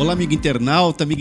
Olá, amigo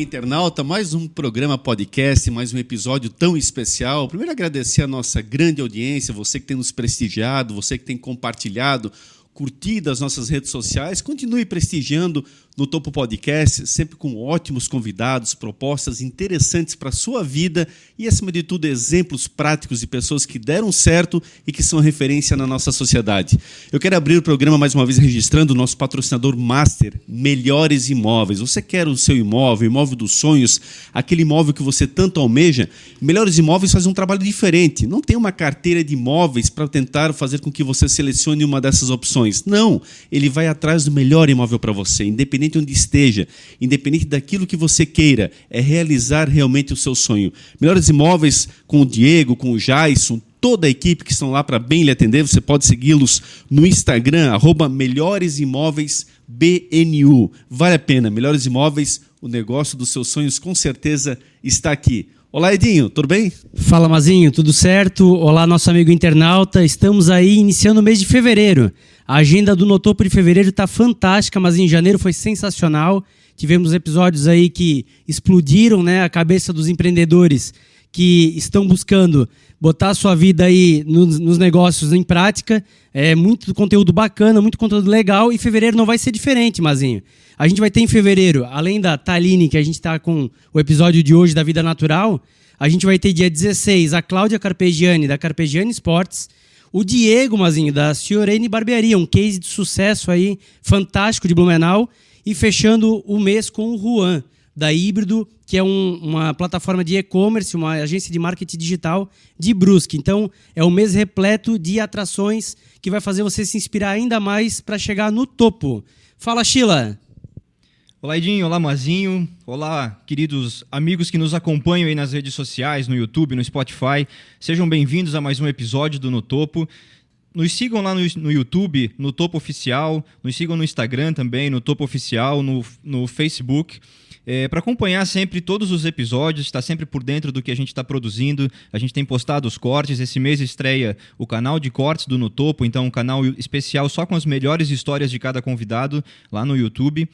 internauta, mais um programa podcast, mais um episódio tão especial. Primeiro, agradecer a nossa grande audiência, você que tem nos prestigiado, você que tem compartilhado, curtido as nossas redes sociais. Continue prestigiando no Topo Podcast, sempre com ótimos convidados, propostas interessantes para a sua vida e, acima de tudo, exemplos práticos de pessoas que deram certo e que são referência na nossa sociedade. Eu quero abrir o programa mais uma vez registrando o nosso patrocinador master, Melhores Imóveis. Você quer o seu imóvel, o imóvel dos sonhos, aquele imóvel que você tanto almeja? Melhores Imóveis faz um trabalho diferente. Não tem uma carteira de imóveis para tentar fazer com que você selecione uma dessas opções. Não, ele vai atrás do melhor imóvel para você, independente de onde esteja, independente daquilo que você queira, é realizar realmente o seu sonho. Melhores Imóveis com o Diego, com o Jason, toda a equipe que estão lá para bem lhe atender. Você pode segui-los no Instagram, @melhoresimóveisbnu. Vale a pena, Melhores Imóveis, o negócio dos seus sonhos com certeza está aqui. Olá, Edinho, tudo bem? Fala, Mazinho, tudo certo? Olá, nosso amigo internauta. Estamos aí iniciando o mês de fevereiro. A agenda do No Topo de fevereiro está fantástica, mas em janeiro foi sensacional. Tivemos episódios aí que explodiram, né, a cabeça dos empreendedores que estão buscando botar a sua vida aí nos negócios em prática. É muito conteúdo bacana, muito conteúdo legal, e fevereiro não vai ser diferente, Mazinho. A gente vai ter em fevereiro, além da Taline, que a gente está com o episódio de hoje da Vida Natural, a gente vai ter dia 16 a Cláudia Carpegiani, da Carpegiani Sports, o Diego, Mazinho, da Ciorene Barbearia, um case de sucesso aí, fantástico de Blumenau, e fechando o mês com o Juan, da Híbrido, que é uma plataforma de e-commerce, uma agência de marketing digital de Brusque. Então, é um mês repleto de atrações que vai fazer você se inspirar ainda mais para chegar no topo. Fala, Sheila! Olá, Edinho. Olá, Mazinho. Olá, queridos amigos que nos acompanham aí nas redes sociais, no YouTube, no Spotify. Sejam bem-vindos a mais um episódio do No Topo. Nos sigam lá no YouTube, no Topo Oficial. Nos sigam no Instagram também, no Topo Oficial, no Facebook. Para acompanhar sempre todos os episódios, estar sempre por dentro do que a gente está produzindo. A gente tem postado os cortes. Esse mês estreia o canal de cortes do No Topo, então um canal especial só com as melhores histórias de cada convidado lá no YouTube.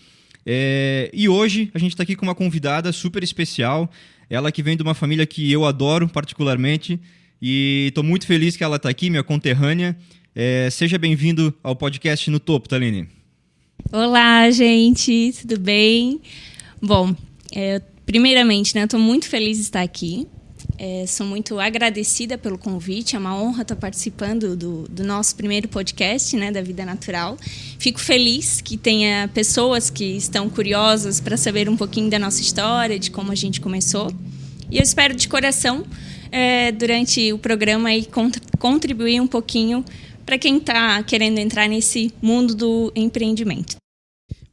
E hoje a gente está aqui com uma convidada super especial, ela que vem de uma família que eu adoro particularmente, e estou muito feliz que ela está aqui, minha conterrânea. Seja bem-vindo ao podcast No Topo, Taline. Olá, gente, tudo bem? Bom, primeiramente, estou muito feliz de estar aqui. Sou muito agradecida pelo convite, é uma honra estar participando do nosso primeiro podcast, né, da Vida Natural. Fico feliz que tenha pessoas que estão curiosas para saber um pouquinho da nossa história, de como a gente começou. E eu espero de coração, durante o programa, aí, contribuir um pouquinho para quem está querendo entrar nesse mundo do empreendimento.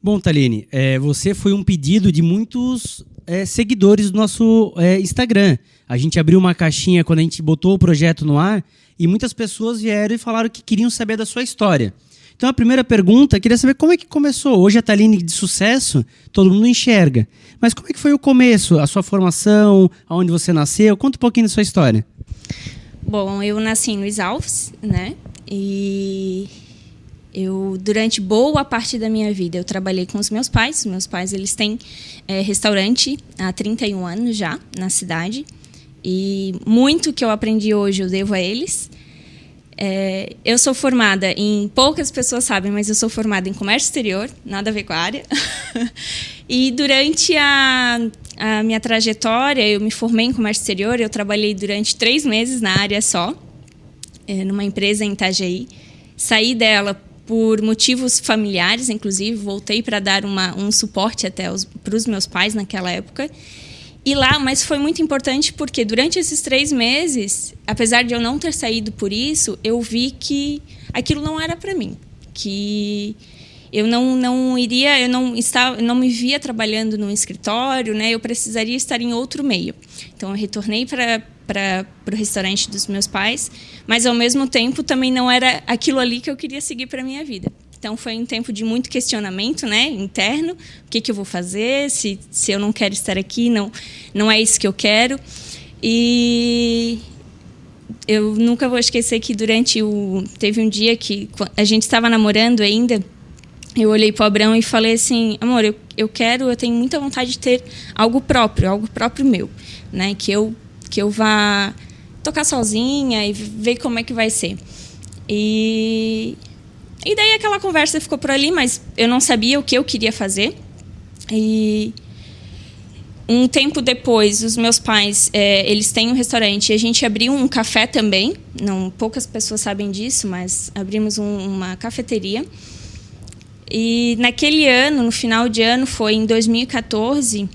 Bom, Taline, você foi um pedido de muitos seguidores do nosso Instagram. A gente abriu uma caixinha quando a gente botou o projeto no ar e muitas pessoas vieram e falaram que queriam saber da sua história. Então, a primeira pergunta, eu queria saber como é que começou. Hoje a Taline de sucesso, todo mundo enxerga. Mas como é que foi o começo, a sua formação, aonde você nasceu? Conta um pouquinho da sua história. Bom, eu nasci em Luiz Alves, né? E eu, durante boa parte da minha vida, eu trabalhei com os meus pais. Os meus pais, eles têm restaurante há 31 anos já, na cidade. E muito que eu aprendi hoje eu devo a eles. Eu sou formada em... Poucas pessoas sabem, mas eu sou formada em comércio exterior, nada a ver com a área. E durante a minha trajetória, eu me formei em comércio exterior. Eu trabalhei durante 3 meses na área só, numa empresa em Itajaí. Saí dela por motivos familiares, inclusive. Voltei para dar um suporte até para os meus pais naquela época. E lá, mas foi muito importante porque durante esses 3 meses, apesar de eu não ter saído por isso, eu vi que aquilo não era para mim, que eu não me via trabalhando num escritório, né? Eu precisaria estar em outro meio. Então eu retornei para o restaurante dos meus pais, mas ao mesmo tempo também não era aquilo ali que eu queria seguir para minha vida. Então, foi um tempo de muito questionamento, né, interno. O que eu vou fazer? Se eu não quero estar aqui, não é isso que eu quero. E eu nunca vou esquecer que teve um dia que a gente estava namorando ainda, eu olhei para o Abrão e falei assim, amor, eu tenho muita vontade de ter algo próprio meu, né? Que eu vá tocar sozinha e ver como é que vai ser. E daí aquela conversa ficou por ali, mas eu não sabia o que eu queria fazer. E um tempo depois, os meus pais, eles têm um restaurante e a gente abriu um café também. Poucas pessoas sabem disso, mas abrimos uma cafeteria. E naquele ano, no final de ano, foi em 2014,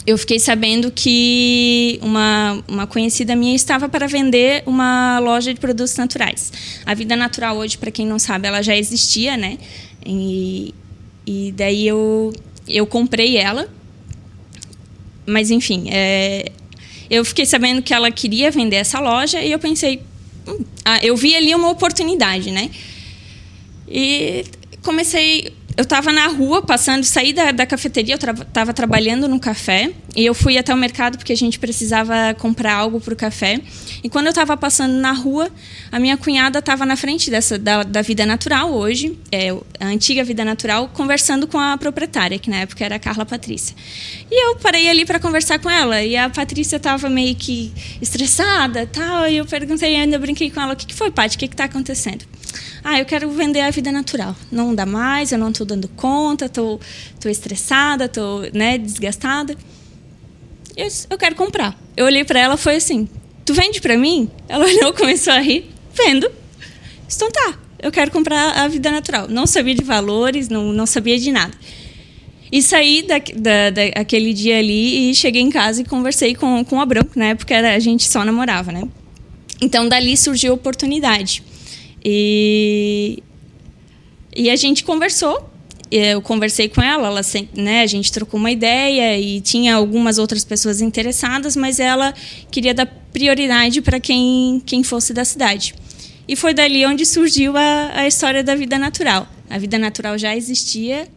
eu fiquei sabendo que uma conhecida minha estava para vender uma loja de produtos naturais. A Vida Natural hoje, para quem não sabe, ela já existia, né? E daí eu comprei ela. Mas, enfim, eu fiquei sabendo que ela queria vender essa loja e eu pensei... eu vi ali uma oportunidade, né? E comecei... Eu estava na rua, saí da cafeteria, eu estava trabalhando no café, e eu fui até o mercado porque a gente precisava comprar algo para o café. E quando eu estava passando na rua, a minha cunhada estava na frente da Vida Natural, hoje, a antiga Vida Natural, conversando com a proprietária, que na época era a Carla Patrícia. E eu parei ali para conversar com ela, e a Patrícia estava meio que estressada, tal, e eu perguntei, ainda brinquei com ela, o que foi, Paty, o que está acontecendo? Eu quero vender a Vida Natural. Não dá mais, eu não estou dando conta, estou estressada, estou, né, desgastada. Eu quero comprar. Eu olhei para ela e foi assim, tu vende para mim? Ela olhou, começou a rir. Vendo. Então tá, eu quero comprar a Vida Natural. Não sabia de valores, não sabia de nada. E saí daquele dia ali e cheguei em casa e conversei com o Abrão, né, porque a gente só namorava, né? Então, dali surgiu a oportunidade. E a gente conversou, eu conversei com ela, né, a gente trocou uma ideia e tinha algumas outras pessoas interessadas, mas ela queria dar prioridade para quem fosse da cidade. E foi dali onde surgiu a história da Vida Natural. A Vida Natural já existia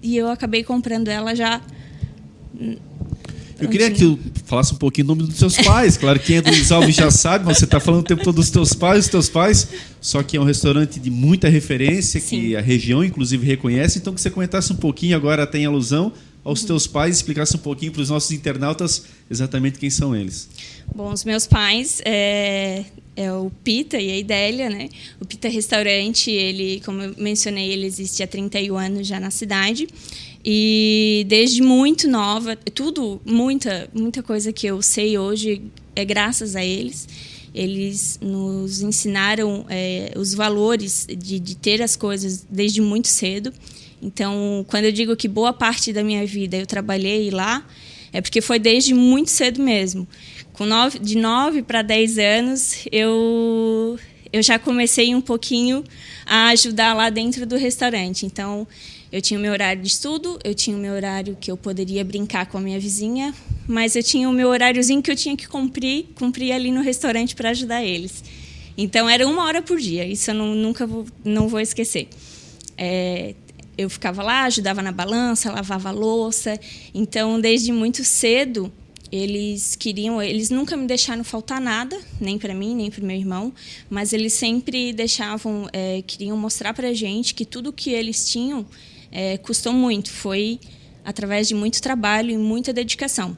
e eu acabei comprando ela já... Eu queria que tu falasse um pouquinho o nome dos teus pais. Claro que quem é do Luiz Alves já sabe, mas você está falando o tempo todo dos teus pais, só que é um restaurante de muita referência, sim, que a região, inclusive, reconhece. Então, que você comentasse um pouquinho, agora tem alusão aos teus pais, explicasse um pouquinho para os nossos internautas exatamente quem são eles. Bom, os meus pais é o Pita e a Idélia, né? O Pita Restaurante, ele, como eu mencionei, ele existe há 31 anos já na cidade. E desde muito nova, muita coisa que eu sei hoje é graças a eles. Eles nos ensinaram os valores de ter as coisas desde muito cedo. Então, quando eu digo que boa parte da minha vida eu trabalhei lá, é porque foi desde muito cedo mesmo. De 9 para 10 anos, eu já comecei um pouquinho a ajudar lá dentro do restaurante. Então, eu tinha o meu horário de estudo, eu tinha o meu horário que eu poderia brincar com a minha vizinha, mas eu tinha o meu horáriozinho que eu tinha que cumprir ali no restaurante para ajudar eles. Então, era 1 hora por dia, isso eu nunca vou esquecer. Eu ficava lá, ajudava na balança, lavava a louça. Então, desde muito cedo, eles nunca me deixaram faltar nada, nem para mim, nem para o meu irmão, mas eles sempre queriam mostrar para a gente que tudo que eles tinham custou muito, foi através de muito trabalho e muita dedicação.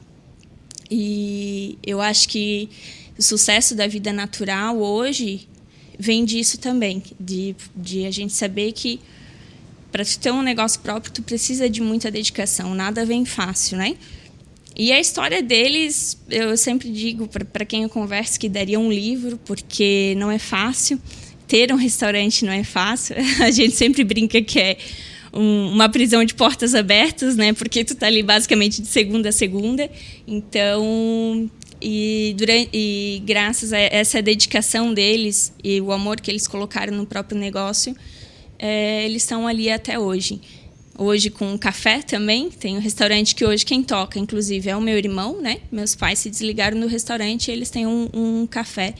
E eu acho que o sucesso da Vida Natural hoje vem disso também, de a gente saber que para ter um negócio próprio, tu precisa de muita dedicação, nada vem fácil, né? E a história deles, eu sempre digo para quem eu converso que daria um livro, porque não é fácil. Ter um restaurante não é fácil. A gente sempre brinca que é uma prisão de portas abertas, né? Porque tu tá ali basicamente de segunda a segunda. Então, e graças a essa dedicação deles e o amor que eles colocaram no próprio negócio, eles estão ali até hoje. Hoje com café também, tem um restaurante que hoje quem toca, inclusive, é o meu irmão, né? Meus pais se desligaram do restaurante e eles têm um café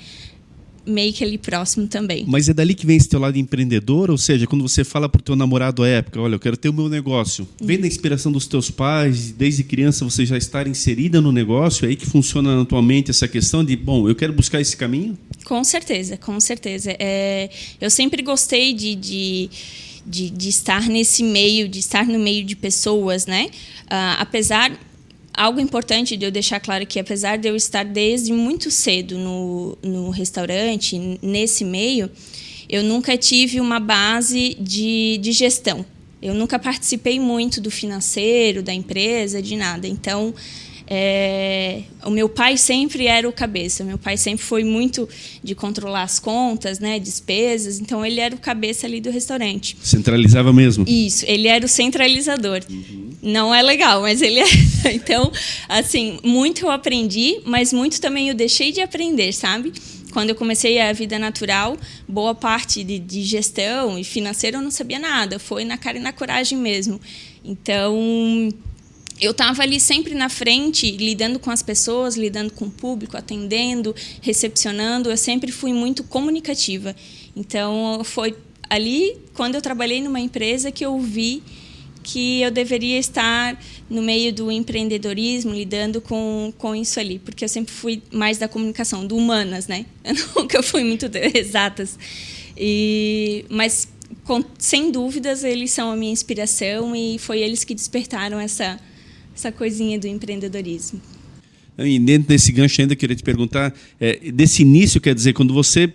meio que ali próximo também. Mas é dali que vem esse teu lado empreendedor? Ou seja, quando você fala pro teu namorado à época, olha, eu quero ter o meu negócio, vem da inspiração dos teus pais, desde criança você já estar inserida no negócio, é aí que funciona na tua mente essa questão de, bom, eu quero buscar esse caminho? Com certeza, com certeza. Eu sempre gostei de estar nesse meio, de estar no meio de pessoas, né? Algo importante de eu deixar claro aqui, apesar de eu estar desde muito cedo no restaurante, nesse meio, eu nunca tive uma base de gestão. Eu nunca participei muito do financeiro, da empresa, de nada. Então, o meu pai sempre era o cabeça. Meu pai sempre foi muito de controlar as contas, né, despesas. Então, ele era o cabeça ali do restaurante. Centralizava mesmo? Isso, ele era o centralizador. Não é legal, mas ele é. Então, assim, muito eu aprendi, mas muito também eu deixei de aprender, sabe? Quando eu comecei a vida natural, boa parte de gestão e financeiro eu não sabia nada. Foi na cara e na coragem mesmo. Então, eu estava ali sempre na frente, lidando com as pessoas, lidando com o público, atendendo, recepcionando. Eu sempre fui muito comunicativa. Então, foi ali, quando eu trabalhei numa empresa, que eu vi que eu deveria estar no meio do empreendedorismo, lidando com isso ali, porque eu sempre fui mais da comunicação, do humanas, né? Eu nunca fui muito exatas. Mas, sem dúvidas, eles são a minha inspiração e foi eles que despertaram essa coisinha do empreendedorismo. E dentro desse gancho ainda, queria te perguntar, desse início, quer dizer, quando você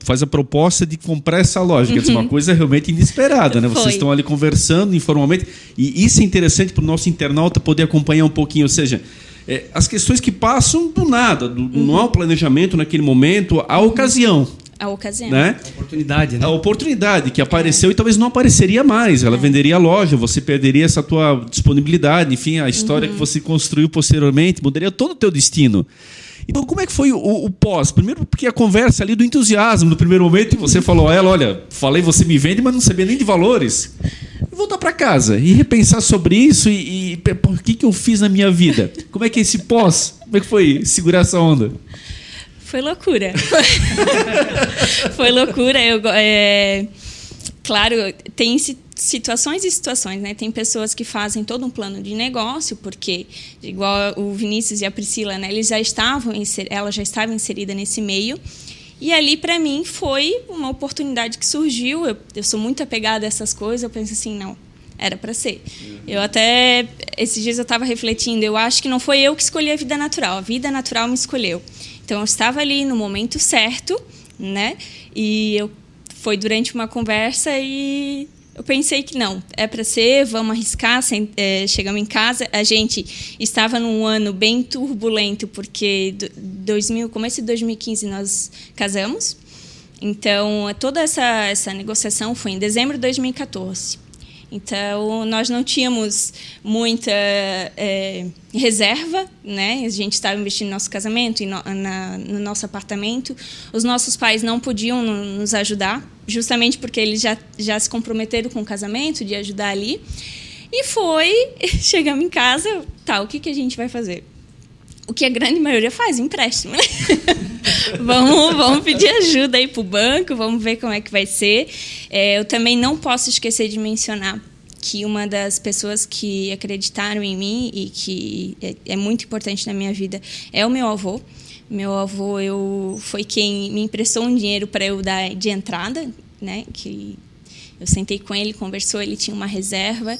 faz a proposta de comprar essa loja, quer dizer, uma coisa realmente inesperada, né? Vocês estão ali conversando informalmente, e isso é interessante para o nosso internauta poder acompanhar um pouquinho, ou seja, as questões que passam do nada, não há um planejamento naquele momento, a ocasião. A ocasião. Né? A oportunidade, né? A oportunidade que apareceu e talvez não apareceria mais. Ela venderia a loja, você perderia essa tua disponibilidade, enfim, a história que você construiu posteriormente, mudaria todo o teu destino. Então, como é que foi o pós? Primeiro, porque a conversa ali do entusiasmo, no primeiro momento, você falou a ela, olha, falei, você me vende, mas não sabia nem de valores. E voltar para casa e repensar sobre isso e por que eu fiz na minha vida? Como é que é esse pós? Como é que foi segurar essa onda? Foi loucura. Foi loucura. Claro, tem situações e situações, né? Tem pessoas que fazem todo um plano de negócio, porque, igual o Vinícius e a Priscila, né? Ela já estava inserida nesse meio. E ali, para mim, foi uma oportunidade que surgiu. Eu sou muito apegada a essas coisas. Eu penso assim, não, era para ser. Eu até, esses dias eu estava refletindo, eu acho que não foi eu que escolhi a vida natural. A vida natural me escolheu. Então, eu estava ali no momento certo, né? E foi durante uma conversa e eu pensei que não, é para ser, vamos arriscar. Chegamos em casa, a gente estava num ano bem turbulento, porque começo de 2015 nós casamos. Então, toda essa negociação foi em dezembro de 2014. Então, nós não tínhamos muita reserva, né? A gente estava investindo no nosso casamento e no nosso apartamento. Os nossos pais não podiam nos ajudar, justamente porque eles já se comprometeram com o casamento, de ajudar ali. E chegamos em casa, o que a gente vai fazer? O que a grande maioria faz, empréstimo, né? Vamos pedir ajuda aí para o banco, vamos ver como é que vai ser. Eu também não posso esquecer de mencionar que uma das pessoas que acreditaram em mim e que é muito importante na minha vida é o meu avô. Meu avô foi quem me emprestou um dinheiro para eu dar de entrada, né? Que eu sentei com ele, conversou, ele tinha uma reserva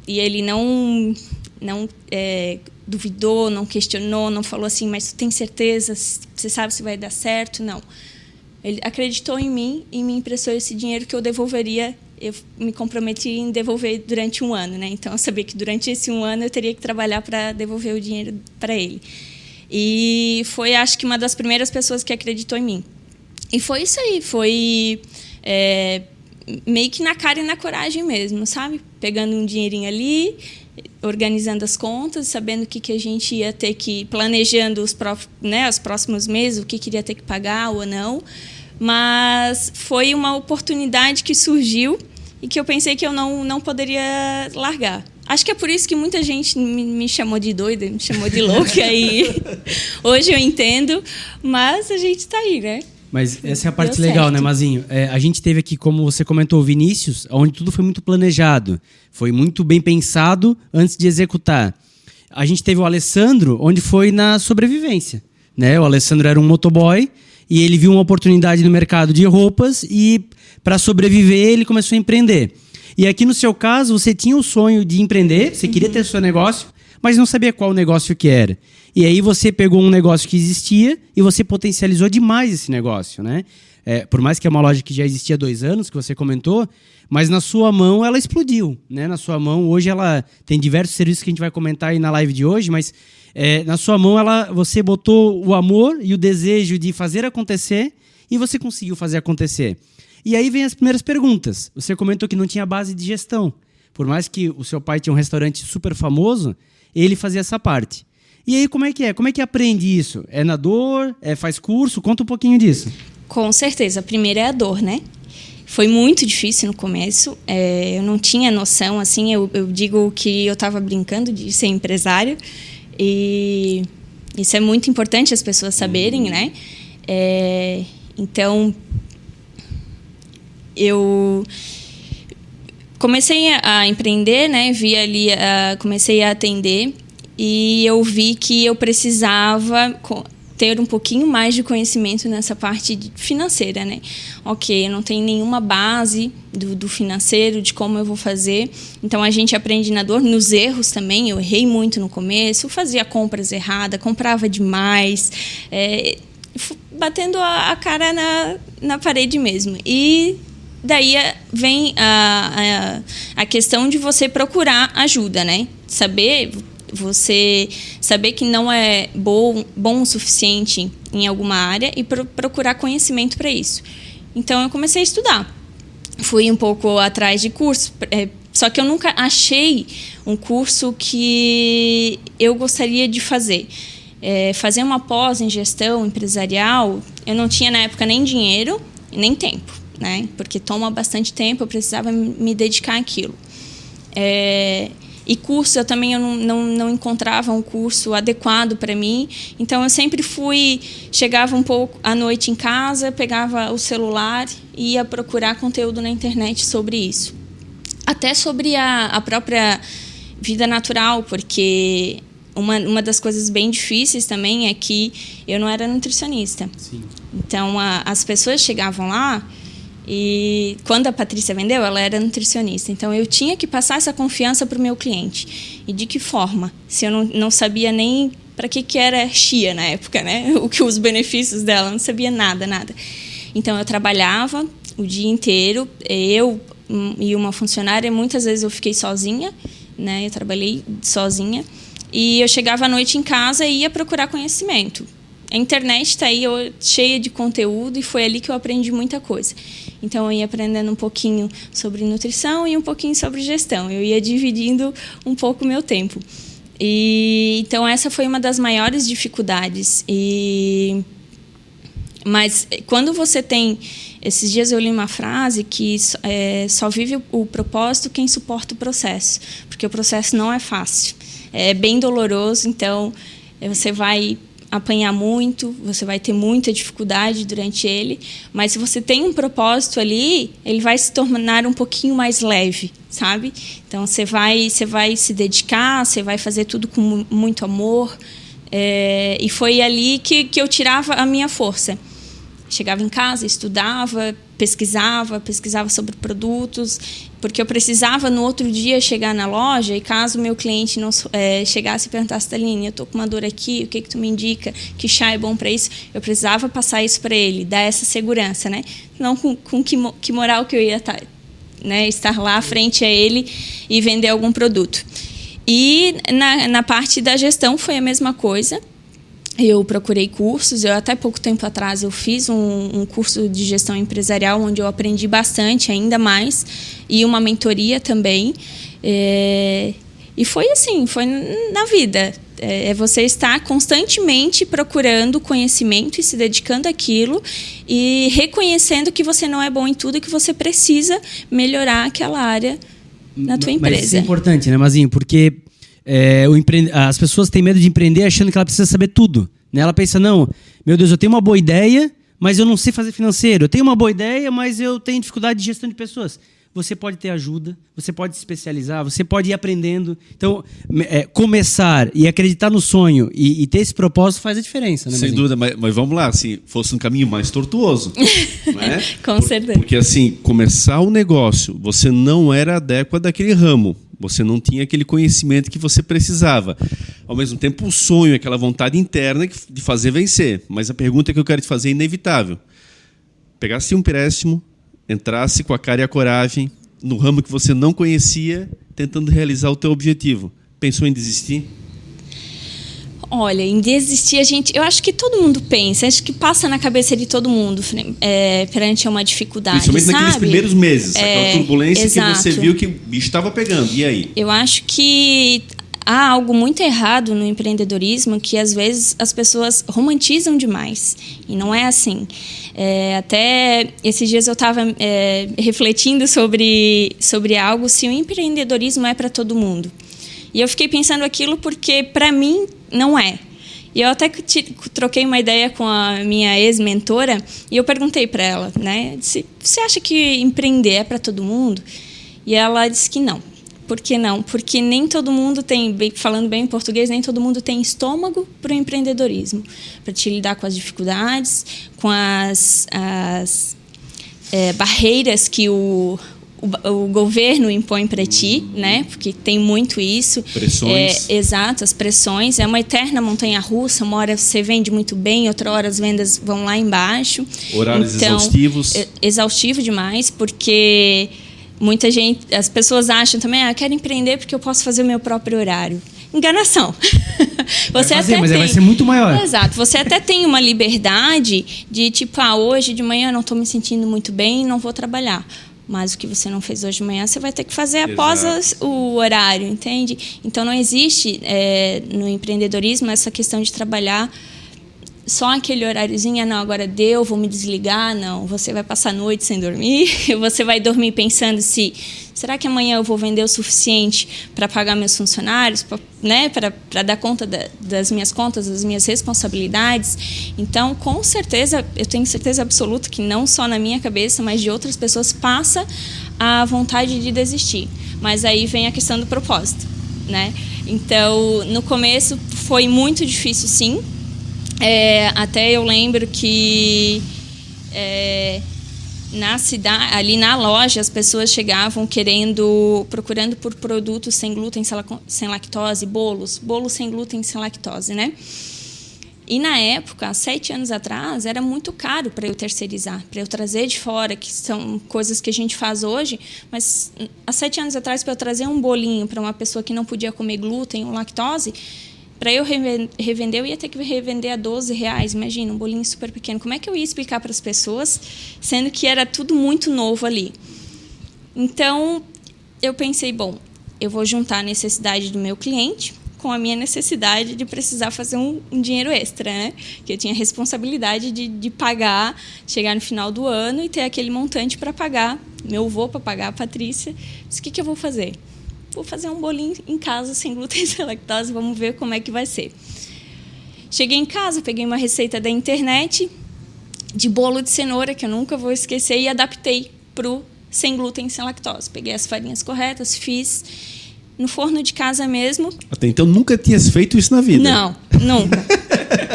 e ele não duvidou, não questionou, não falou assim, mas tu tem certeza? Você sabe se vai dar certo? Não. Ele acreditou em mim e me emprestou esse dinheiro que eu devolveria. Eu me comprometi em devolver durante 1 ano, né? Então, eu sabia que durante esse 1 ano eu teria que trabalhar para devolver o dinheiro para ele. E foi, acho que, uma das primeiras pessoas que acreditou em mim. E foi isso aí, foi meio que na cara e na coragem mesmo, sabe? Pegando um dinheirinho ali, organizando as contas, sabendo o que a gente ia ter que... Planejando os próximos meses, o que iria ter que pagar ou não. Mas foi uma oportunidade que surgiu e que eu pensei que eu não poderia largar. Acho que é por isso que muita gente me chamou de doida, me chamou de louca. E hoje eu entendo, mas a gente está aí, né? Mas essa é a parte legal, né, Mazinho? A gente teve aqui, como você comentou, o Vinícius, onde tudo foi muito planejado. Foi muito bem pensado antes de executar. A gente teve o Alessandro, onde foi na sobrevivência, né? O Alessandro era um motoboy e ele viu uma oportunidade no mercado de roupas e, para sobreviver, ele começou a empreender. E aqui no seu caso, você tinha o sonho de empreender, você queria ter seu negócio, mas não sabia qual negócio que era. E aí você pegou um negócio que existia e você potencializou demais esse negócio, né? Por mais que é uma loja que já existia há 2 anos, que você comentou, mas na sua mão ela explodiu, né? Na sua mão, hoje ela tem diversos serviços que a gente vai comentar aí na live de hoje, mas na sua mão você botou o amor e o desejo de fazer acontecer e você conseguiu fazer acontecer. E aí vem as primeiras perguntas. Você comentou que não tinha base de gestão. Por mais que o seu pai tinha um restaurante super famoso, ele fazia essa parte. E aí como é que é? Como é que aprende isso? É na dor? Faz curso? Conta um pouquinho disso. Com certeza. A primeira é a dor, né? Foi muito difícil no começo. Eu não tinha noção, assim. Eu digo que eu estava brincando de ser empresário. E isso é muito importante as pessoas saberem, né? Então, eu comecei a empreender, né? Vi ali, comecei a atender e eu vi que eu precisava ter um pouquinho mais de conhecimento nessa parte financeira, né? Ok, eu não tenho nenhuma base do financeiro, de como eu vou fazer. Então, a gente aprende na dor, nos erros também. Eu errei muito no começo, fazia compras erradas, comprava demais, batendo a cara na parede mesmo. E daí vem a questão de você procurar ajuda, né? Você saber que não é bom o suficiente em alguma área e procurar conhecimento para isso. Então, eu comecei a estudar. Fui um pouco atrás de curso, só que eu nunca achei um curso que eu gostaria de fazer. Fazer uma pós em gestão empresarial, eu não tinha na época nem dinheiro e nem tempo, né? Porque toma bastante tempo, eu precisava me dedicar àquilo. E curso, eu não encontrava um curso adequado para mim. Então, eu sempre chegava um pouco à noite em casa, pegava o celular e ia procurar conteúdo na internet sobre isso. Até sobre a própria vida natural, porque uma das coisas bem difíceis também é que eu não era nutricionista. Sim. Então, as pessoas chegavam lá. E quando a Patrícia vendeu, ela era nutricionista. Então, eu tinha que passar essa confiança para o meu cliente. E de que forma? Se eu não sabia nem para que era chia na época, né? Os benefícios dela, eu não sabia nada. Então, eu trabalhava o dia inteiro. Eu e uma funcionária, muitas vezes eu fiquei sozinha, né? Eu trabalhei sozinha. E eu chegava à noite em casa e ia procurar conhecimento. A internet está aí cheia de conteúdo e foi ali que eu aprendi muita coisa. Então, eu ia aprendendo um pouquinho sobre nutrição e um pouquinho sobre gestão. Eu ia dividindo um pouco o meu tempo. Então, essa foi uma das maiores dificuldades. Mas, quando você tem... Esses dias eu li uma frase que só vive o propósito quem suporta o processo. Porque o processo não é fácil. É bem doloroso, então você vai apanhar muito, você vai ter muita dificuldade durante ele, mas se você tem um propósito ali, ele vai se tornar um pouquinho mais leve, sabe? Então, você vai se dedicar, você vai fazer tudo com muito amor, e foi ali que eu tirava a minha força. Chegava em casa, estudava, pesquisava sobre produtos, porque eu precisava no outro dia chegar na loja e caso o meu cliente não chegasse e perguntasse, Taline, eu estou com uma dor aqui, o que tu me indica? Que chá é bom para isso? Eu precisava passar isso para ele, dar essa segurança, né? Não com que moral que eu ia estar lá à frente a ele e vender algum produto. E na parte da gestão foi a mesma coisa. Eu procurei cursos, até pouco tempo atrás eu fiz um curso de gestão empresarial onde eu aprendi bastante, ainda mais, e uma mentoria também. E foi assim, foi na vida. Você estar constantemente procurando conhecimento e se dedicando àquilo e reconhecendo que você não é bom em tudo e que você precisa melhorar aquela área na tua empresa. Mas isso é importante, né, Mazinho? Porque... as pessoas têm medo de empreender achando que ela precisa saber tudo, né? Ela pensa, não, meu Deus, eu tenho uma boa ideia, mas eu não sei fazer financeiro. Eu tenho uma boa ideia, mas eu tenho dificuldade de gestão de pessoas. você pode ter ajuda, você pode se especializar, você pode ir aprendendo. Então, começar e acreditar no sonho e ter esse propósito faz a diferença, né? Sem dúvida, mas vamos lá, se fosse um caminho mais tortuoso. Né? Com certeza. Porque assim, começar o negócio, você não era adequado àquele ramo. Você não tinha aquele conhecimento que você precisava. Ao mesmo tempo, o sonho, aquela vontade interna de fazer vencer. Mas a pergunta que eu quero te fazer é inevitável. Pegasse um empréstimo, entrasse com a cara e a coragem no ramo que você não conhecia, tentando realizar o teu objetivo. Pensou em desistir? Olha, em desistir, eu acho que todo mundo pensa, acho que passa na cabeça de todo mundo perante uma dificuldade, principalmente naqueles primeiros meses, aquela turbulência exato. Que você viu que o bicho estava pegando. E aí? Eu acho que há algo muito errado no empreendedorismo, que às vezes as pessoas romantizam demais. E não é assim. Até esses dias eu estava refletindo sobre algo, se o empreendedorismo é para todo mundo. E eu fiquei pensando aquilo porque, para mim, não é. E eu até troquei uma ideia com a minha ex-mentora e eu perguntei para ela, né? Disse, você acha que empreender é para todo mundo? E ela disse que não. Por que não? Porque nem todo mundo tem, falando bem em português, nem todo mundo tem estômago para o empreendedorismo. Para te lidar com as dificuldades, com as barreiras que o governo impõe para ti, né? Porque tem muito isso. Pressões. Exato, as pressões. É uma eterna montanha-russa. Uma hora você vende muito bem, outra hora as vendas vão lá embaixo. Horários exaustivos. Exaustivo demais, porque muita gente, as pessoas acham também, eu quero empreender porque eu posso fazer o meu próprio horário. Enganação. Você vai ser muito maior. Exato. Você até tem uma liberdade de tipo, hoje de manhã eu não estou me sentindo muito bem, não vou trabalhar. Mas o que você não fez hoje de manhã, você vai ter que fazer após o horário, entende? Então, não existe no empreendedorismo essa questão de trabalhar só aquele horáriozinho, não, agora deu, vou me desligar, não. Você vai passar a noite sem dormir, você vai dormir pensando será que amanhã eu vou vender o suficiente para pagar meus funcionários, para dar conta das minhas contas, das minhas responsabilidades? Então, com certeza, eu tenho certeza absoluta que não só na minha cabeça, mas de outras pessoas passa a vontade de desistir. Mas aí vem a questão do propósito, né? Então, no começo foi muito difícil, sim. Até eu lembro que na cidade, ali na loja, as pessoas chegavam procurando por produtos sem glúten, sem lactose, bolos sem glúten, sem lactose, né? E na época, há 7 anos atrás, era muito caro para eu terceirizar, para eu trazer de fora, que são coisas que a gente faz hoje, mas há 7 anos atrás, para eu trazer um bolinho para uma pessoa que não podia comer glúten ou lactose, para eu revender, eu ia ter que revender a R$12. Imagina, um bolinho super pequeno. Como é que eu ia explicar para as pessoas, sendo que era tudo muito novo ali? Então, eu pensei, eu vou juntar a necessidade do meu cliente com a minha necessidade de precisar fazer um dinheiro extra, né? Que eu tinha responsabilidade de pagar, chegar no final do ano e ter aquele montante para pagar, meu avô para pagar, a Patrícia. Disse, o que eu vou fazer? Vou fazer um bolinho em casa sem glúten e sem lactose, vamos ver como é que vai ser. Cheguei em casa, peguei uma receita da internet de bolo de cenoura, que eu nunca vou esquecer, e adaptei para o sem glúten e sem lactose. Peguei as farinhas corretas, fiz no forno de casa mesmo. Até então nunca tinhas feito isso na vida? Não, nunca.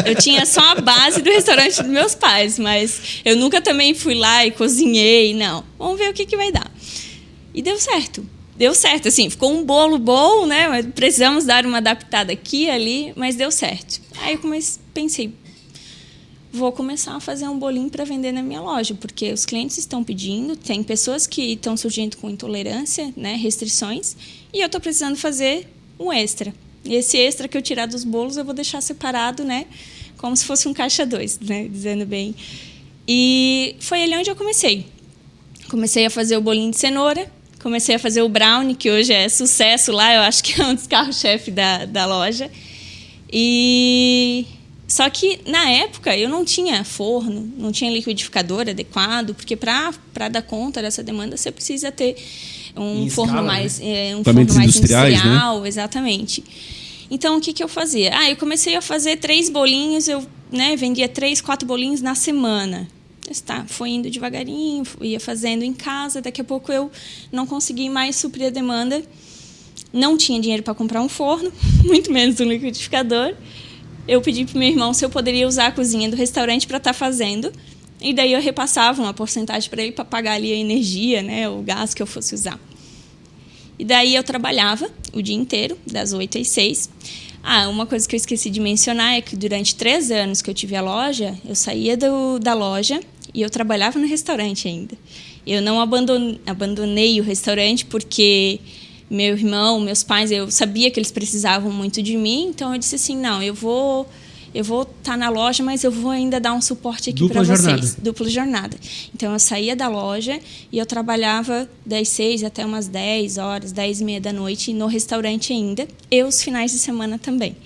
Eu tinha só a base do restaurante dos meus pais, mas eu nunca também fui lá e cozinhei, não. Vamos ver o que vai dar. E deu certo. Deu certo, assim, ficou um bolo bom, né? Mas precisamos dar uma adaptada aqui e ali, mas deu certo. Aí eu pensei, vou começar a fazer um bolinho para vender na minha loja, porque os clientes estão pedindo, tem pessoas que estão surgindo com intolerância, né, restrições, e eu estou precisando fazer um extra. E esse extra que eu tirar dos bolos, eu vou deixar separado, né, como se fosse um caixa 2, né, dizendo bem. E foi ali onde eu comecei. Comecei a fazer o bolinho de cenoura, comecei a fazer o brownie, que hoje é sucesso lá, eu acho que é um dos carros-chefe da loja. Só que, na época, eu não tinha forno, não tinha liquidificador adequado, porque para dar conta dessa demanda, você precisa ter um forno mais, um forno mais industrial, né? Exatamente. Então, o que eu fazia? Eu comecei a fazer 3 bolinhos, eu vendia 3, 4 bolinhos na semana. foi indo devagarinho, ia fazendo em casa. Daqui a pouco eu não consegui mais suprir a demanda. Não tinha dinheiro para comprar um forno, muito menos um liquidificador. Eu pedi para o meu irmão se eu poderia usar a cozinha do restaurante para estar fazendo. E daí eu repassava uma porcentagem para ele para pagar ali a energia, né, o gás que eu fosse usar. E daí eu trabalhava o dia inteiro, das 8 às 6. Uma coisa que eu esqueci de mencionar é que durante 3 anos que eu tive a loja, eu saía da loja e eu trabalhava no restaurante ainda. Eu não abandonei o restaurante porque meu irmão, meus pais, eu sabia que eles precisavam muito de mim, então eu disse assim, não, eu vou estar na loja, mas eu vou ainda dar um suporte aqui para vocês. Dupla jornada. Então, eu saía da loja e eu trabalhava das 6 até umas 10 horas, 10h30 da noite, no restaurante ainda, e os finais de semana também.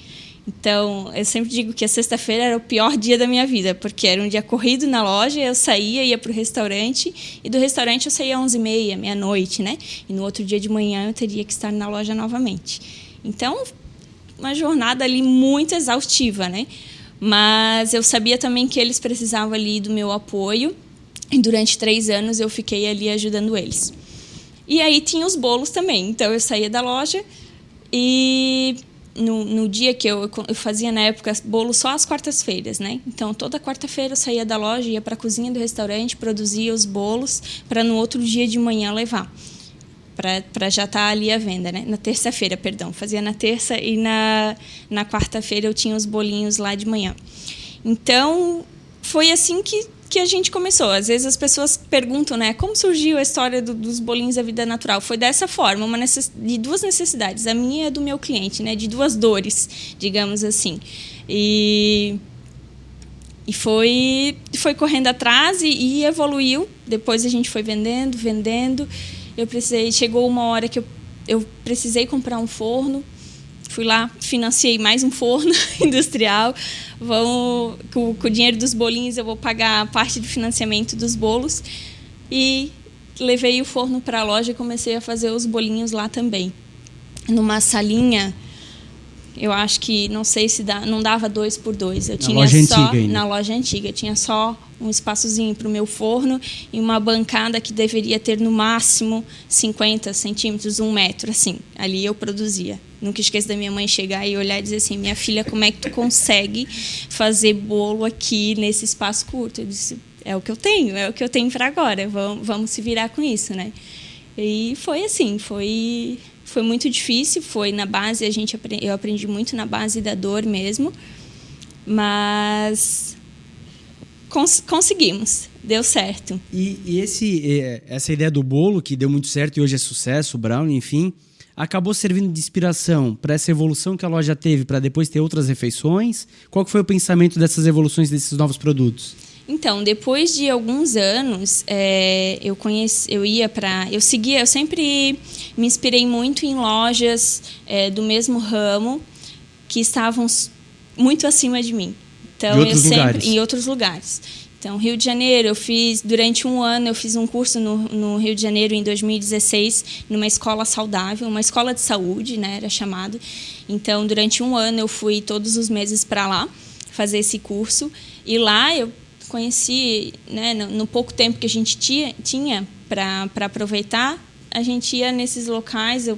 Então, eu sempre digo que a sexta-feira era o pior dia da minha vida, porque era um dia corrido na loja, eu saía, ia para o restaurante, e do restaurante eu saía às 11h30, meia-noite, né? E no outro dia de manhã eu teria que estar na loja novamente. Então, uma jornada ali muito exaustiva, né? Mas eu sabia também que eles precisavam ali do meu apoio, e durante 3 anos eu fiquei ali ajudando eles. E aí tinha os bolos também, então eu saía da loja e no dia que eu fazia na época bolo só às quartas-feiras, né? Então toda quarta-feira eu saía da loja, ia para a cozinha do restaurante, produzia os bolos para no outro dia de manhã levar, para já estar ali à venda, né? Na terça-feira, perdão, fazia na terça e na quarta-feira eu tinha os bolinhos lá de manhã. Então foi assim que a gente começou. Às vezes as pessoas perguntam, né, como surgiu a história dos bolinhos da vida natural. Foi dessa forma, de 2 necessidades, a minha e a do meu cliente, né, de 2 dores, digamos assim. E foi correndo atrás e evoluiu. Depois a gente foi vendendo. Chegou uma hora que eu precisei comprar um forno. Fui lá, financiei mais um forno industrial. Com o dinheiro dos bolinhos, eu vou pagar a parte do financiamento dos bolos. E levei o forno para a loja e comecei a fazer os bolinhos lá também. Numa salinha, eu acho que, não sei se não dava 2x2. Eu tinha na loja antiga, tinha só um espaçozinho para o meu forno e uma bancada que deveria ter no máximo 50 centímetros, 1 metro, assim. Ali eu produzia. Nunca esqueço da minha mãe chegar e olhar e dizer assim, minha filha, como é que tu consegue fazer bolo aqui nesse espaço curto? Eu disse, é o que eu tenho para agora, vamos se virar com isso, né? E foi assim, foi muito difícil, foi na base, eu aprendi muito na base da dor mesmo, mas conseguimos, deu certo. E essa ideia do bolo, que deu muito certo e hoje é sucesso, o brownie, enfim, acabou servindo de inspiração para essa evolução que a loja teve, para depois ter outras refeições? Qual que foi o pensamento dessas evoluções, desses novos produtos? Então, depois de alguns anos, eu sempre me inspirei muito em lojas do mesmo ramo que estavam muito acima de mim. Então, em outros lugares. Então, Rio de Janeiro, durante 1 ano, eu fiz um curso no Rio de Janeiro, em 2016, numa escola saudável, uma escola de saúde, né, era chamado. Então, durante 1 ano, eu fui todos os meses para lá fazer esse curso. E lá eu conheci, né, no pouco tempo que a gente tinha para aproveitar, a gente ia nesses locais, ia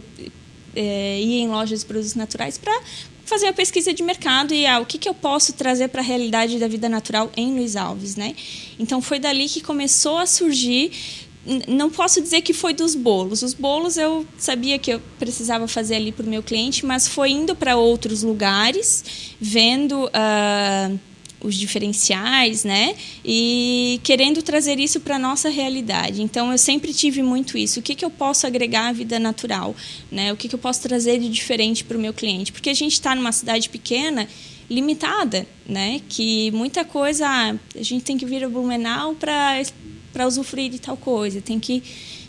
em lojas de produtos naturais para fazer uma pesquisa de mercado e o que eu posso trazer para a realidade da vida natural em Luiz Alves, né? Então foi dali que começou a surgir. Não posso dizer que foi dos bolos. Os bolos eu sabia que eu precisava fazer ali para o meu cliente, mas foi indo para outros lugares, vendo os diferenciais, né? E querendo trazer isso para a nossa realidade. Então, eu sempre tive muito isso. O que eu posso agregar à vida natural? Né? O que eu posso trazer de diferente para o meu cliente? Porque a gente está numa cidade pequena, limitada, né? Que muita coisa... a gente tem que vir a Blumenau para usufruir de tal coisa. Tem que,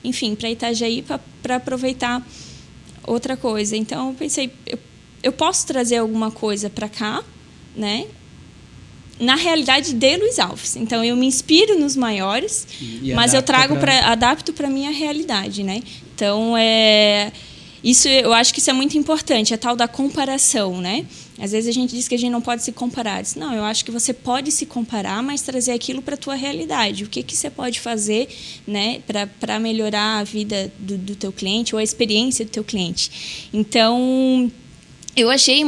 enfim, para Itajaí para aproveitar outra coisa. Então, eu pensei, eu posso trazer alguma coisa para cá, né? Na realidade de Luiz Alves. Então, eu me inspiro nos maiores, mas eu adapto para a minha realidade, né? Então, e Isso, eu acho que isso é muito importante, a tal da comparação, né? Às vezes a gente diz que a gente não pode se comparar. Não, eu acho que você pode se comparar, mas trazer aquilo para a tua realidade. O que você pode fazer, né, para melhorar a vida do teu cliente ou a experiência do teu cliente. Então, eu achei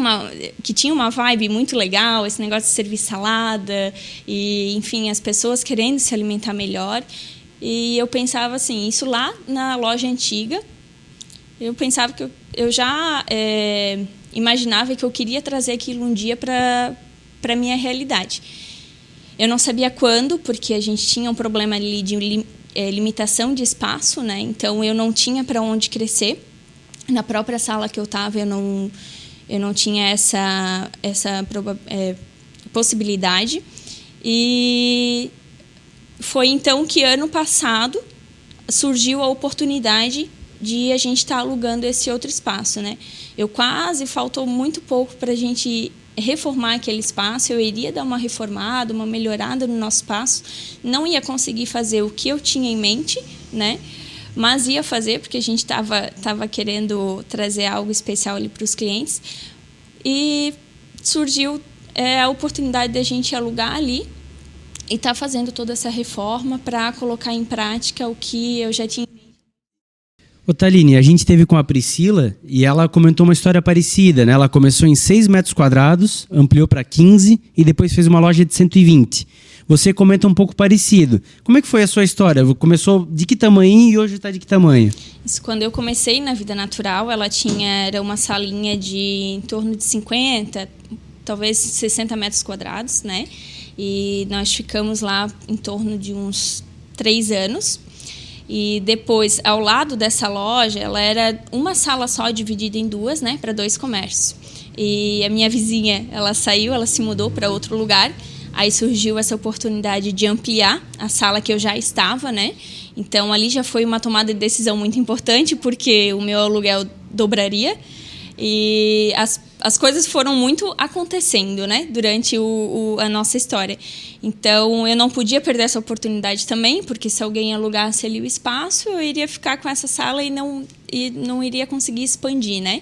que tinha uma vibe muito legal, esse negócio de servir salada e, enfim, as pessoas querendo se alimentar melhor. E eu pensava assim, isso lá na loja antiga, eu pensava que eu já imaginava que eu queria trazer aquilo um dia para a minha realidade. Eu não sabia quando, porque a gente tinha um problema ali de limitação de espaço, né? Então, eu não tinha para onde crescer. Na própria sala que eu estava, eu não tinha essa possibilidade. E foi então que, ano passado, surgiu a oportunidade de a gente estar alugando esse outro espaço, né? Faltou muito pouco para a gente reformar aquele espaço. Eu iria dar uma reformada, uma melhorada no nosso espaço. Não ia conseguir fazer o que eu tinha em mente, né? Mas ia fazer, porque a gente estava querendo trazer algo especial ali para os clientes. E surgiu a oportunidade de a gente alugar ali e estar fazendo toda essa reforma para colocar em prática o que eu já tinha. Ô Thaline, a gente teve com a Priscila e ela comentou uma história parecida, né? Ela começou em 6 metros quadrados, ampliou para 15 e depois fez uma loja de 120. Você comenta um pouco parecido. Como é que foi a sua história? Começou de que tamanho e hoje está de que tamanho? Isso, quando eu comecei na Vida Natural, era uma salinha de em torno de 50, talvez 60 metros quadrados, né? E nós ficamos lá em torno de uns 3 anos. E depois, ao lado dessa loja, ela era uma sala só dividida em 2, né, para 2 comércios. E a minha vizinha, ela saiu, ela se mudou para outro lugar. Aí surgiu essa oportunidade de ampliar a sala que eu já estava, né? Então, ali já foi uma tomada de decisão muito importante, porque o meu aluguel dobraria. E as coisas foram muito acontecendo, né, durante a nossa história. Então, eu não podia perder essa oportunidade também, porque se alguém alugasse ali o espaço, eu iria ficar com essa sala e não iria conseguir expandir, né?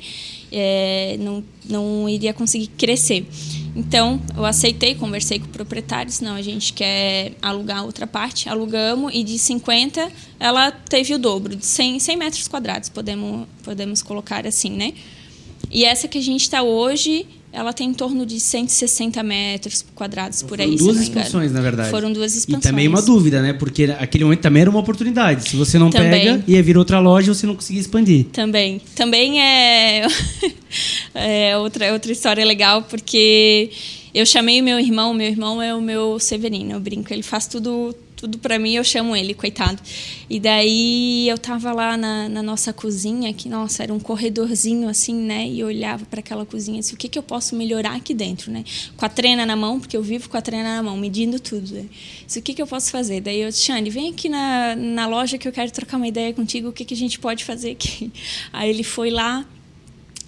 Não iria conseguir crescer. Então, eu aceitei, conversei com o proprietário, senão a gente quer alugar outra parte. Alugamos e de 50, ela teve o dobro, de 100 metros quadrados, podemos colocar assim, né? E essa que a gente está hoje, ela tem em torno de 160 metros quadrados por aí. Foram 2 expansões, na verdade. Foram 2 expansões. E também uma dúvida, né? Porque aquele momento também era uma oportunidade. Se você não pega, ia vir outra loja e você não conseguia expandir. Também é outra história legal, porque eu chamei o meu irmão é o meu Severino, eu brinco, ele faz tudo para mim, eu chamo ele, coitado. E daí eu tava lá na nossa cozinha, que, nossa, era um corredorzinho assim, né? E eu olhava para aquela cozinha assim, o que eu posso melhorar aqui dentro, né? Com a trena na mão, porque eu vivo com a trena na mão, medindo tudo. Né? O que eu posso fazer? Daí eu disse, Xande, vem aqui na loja que eu quero trocar uma ideia contigo, o que a gente pode fazer aqui. Aí ele foi lá,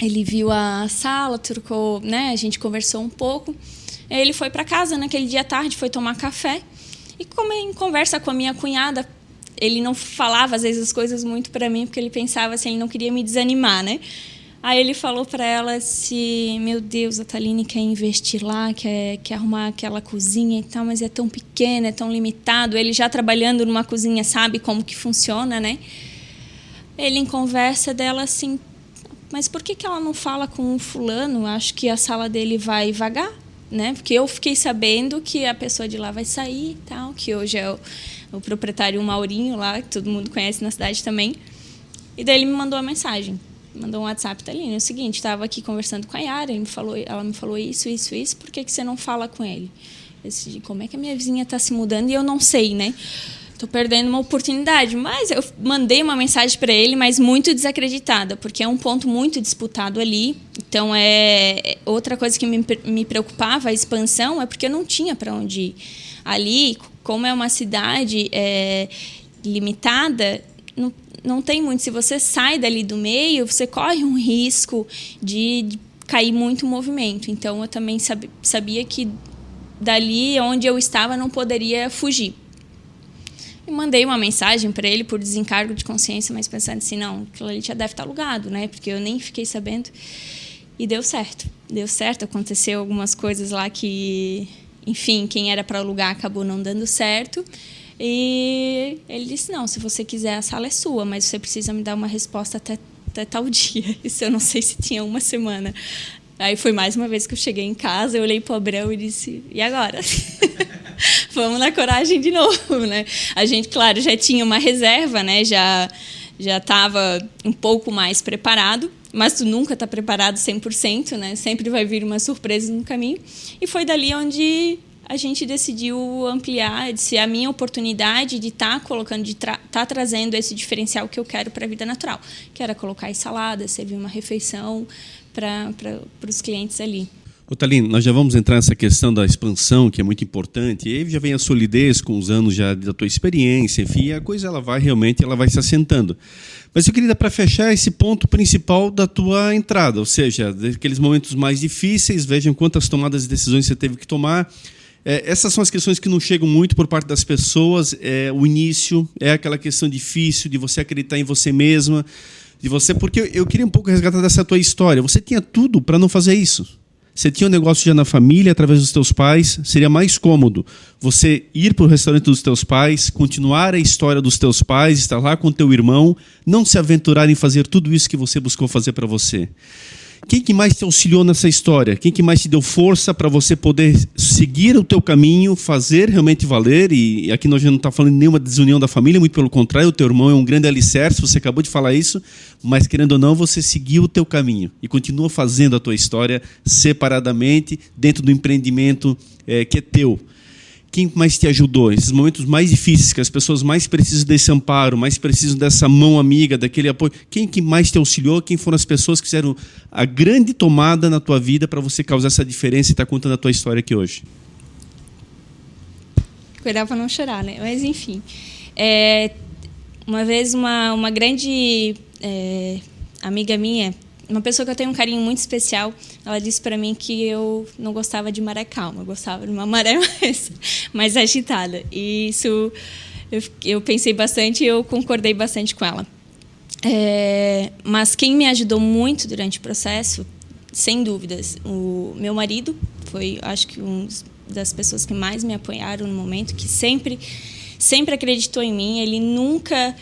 ele viu a sala, trocou, né? A gente conversou um pouco. Aí ele foi para casa naquele dia à tarde, foi tomar café. E como em conversa com a minha cunhada, ele não falava, às vezes, as coisas muito para mim, porque ele pensava assim, ele não queria me desanimar, né? Aí ele falou para ela assim, meu Deus, a Thaline quer investir lá, quer arrumar aquela cozinha e tal, mas é tão pequena, é tão limitado. Ele já trabalhando numa cozinha sabe como que funciona, né? Ele, em conversa dela, assim, mas por que ela não fala com o fulano? Acho que a sala dele vai vagar. Né? Porque eu fiquei sabendo que a pessoa de lá vai sair e tal, que hoje é o proprietário Maurinho lá, que todo mundo conhece na cidade também. E daí ele me mandou uma mensagem, mandou um WhatsApp, Thaline, é o seguinte, estava aqui conversando com a Yara, ela me falou isso, por que você não fala com ele? Eu disse, como é que a minha vizinha está se mudando e eu não sei, né? Estou perdendo uma oportunidade, mas eu mandei uma mensagem para ele, mas muito desacreditada, porque é um ponto muito disputado ali. Então, outra coisa que me preocupava, a expansão, é porque eu não tinha para onde ir. Ali, como é uma cidade limitada, não tem muito. Se você sai dali do meio, você corre um risco de cair muito movimento. Então, eu também sabia que dali onde eu estava não poderia fugir. E mandei uma mensagem para ele por desencargo de consciência, mas pensando assim, não, aquilo ali já deve estar alugado, né? Porque eu nem fiquei sabendo. E deu certo. Deu certo, aconteceu algumas coisas lá que, enfim, quem era para alugar acabou não dando certo. E ele disse, não, se você quiser, a sala é sua, mas você precisa me dar uma resposta até tal dia. Isso eu não sei se tinha uma semana. Aí foi mais uma vez que eu cheguei em casa, eu olhei para o Abrão e disse, e agora? Vamos na coragem de novo, né? A gente, claro, já tinha uma reserva, né? Já estava um pouco mais preparado, mas tu nunca está preparado 100%, né? Sempre vai vir uma surpresa no caminho. E foi dali onde a gente decidiu ampliar, de ser a minha oportunidade de estar colocando, de estar trazendo esse diferencial que eu quero para a vida natural, que era colocar as saladas, servir uma refeição para os clientes ali. Thalina, nós já vamos entrar nessa questão da expansão, que é muito importante, e aí já vem a solidez com os anos já da tua experiência, enfim, a coisa ela vai se assentando. Mas eu queria, para fechar, esse ponto principal da tua entrada, ou seja, daqueles momentos mais difíceis, vejam quantas tomadas de decisões você teve que tomar. Essas são as questões que não chegam muito por parte das pessoas, o início, é aquela questão difícil de você acreditar em você mesma, de você, porque eu queria um pouco resgatar dessa tua história. Você tinha tudo para não fazer isso. Você tinha um negócio já na família, através dos teus pais, seria mais cômodo você ir para o restaurante dos teus pais, continuar a história dos teus pais, estar lá com o teu irmão, não se aventurar em fazer tudo isso que você buscou fazer para você. Quem que mais te auxiliou nessa história? Quem que mais te deu força para você poder seguir o teu caminho, fazer realmente valer? E aqui nós já não estamos falando de nenhuma desunião da família, muito pelo contrário, o teu irmão é um grande alicerce, você acabou de falar isso, mas querendo ou não, você seguiu o teu caminho e continua fazendo a tua história separadamente, dentro do empreendimento que é teu. Quem mais te ajudou? Esses momentos mais difíceis, que as pessoas mais precisam desse amparo, mais precisam dessa mão amiga, daquele apoio. Quem que mais te auxiliou? Quem foram as pessoas que fizeram a grande tomada na tua vida para você causar essa diferença e estar contando a tua história aqui hoje? Cuidar para não chorar, né? Mas, enfim. Uma vez, uma grande amiga minha, uma pessoa que eu tenho um carinho muito especial, ela disse para mim que eu não gostava de maré calma, eu gostava de uma maré mais agitada. E isso eu pensei bastante e eu concordei bastante com ela. Mas quem me ajudou muito durante o processo, sem dúvidas, o meu marido foi, acho que, uma das pessoas que mais me apoiaram no momento, que sempre acreditou em mim, ele nunca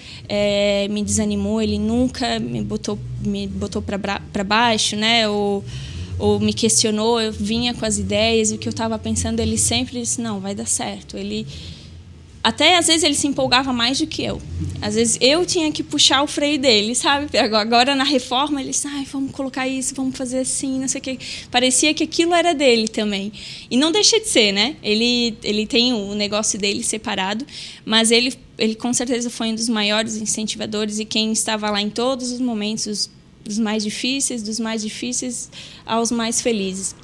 me desanimou, ele nunca me botou para baixo, né? Ou me questionou, eu vinha com as ideias, e o que eu estava pensando, ele sempre disse, não, vai dar certo. Até às vezes ele se empolgava mais do que eu. Às vezes eu tinha que puxar o freio dele, sabe? Agora na reforma ele disse, vamos colocar isso, vamos fazer assim, não sei o quê. Parecia que aquilo era dele também. E não deixa de ser, né? Ele tem o negócio dele separado, mas ele com certeza foi um dos maiores incentivadores e quem estava lá em todos os momentos, dos mais difíceis aos mais felizes.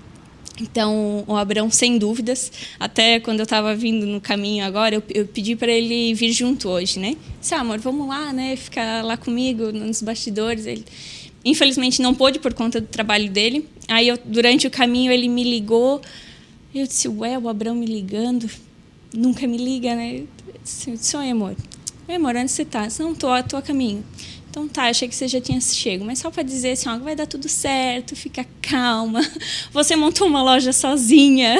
Então, o Abrão, sem dúvidas, até quando eu estava vindo no caminho agora, eu pedi para ele vir junto hoje, né? Disse, amor, vamos lá, né? Ficar lá comigo nos bastidores. Ele, infelizmente, não pôde por conta do trabalho dele. Aí, durante o caminho, ele me ligou. Eu disse, o Abrão me ligando, nunca me liga, né? Eu disse, oi, amor. Oi, amor, onde você está? Eu disse, não, tô a caminho. Então tá, achei que você já tinha chego, mas só para dizer assim, vai dar tudo certo, fica calma. Você montou uma loja sozinha,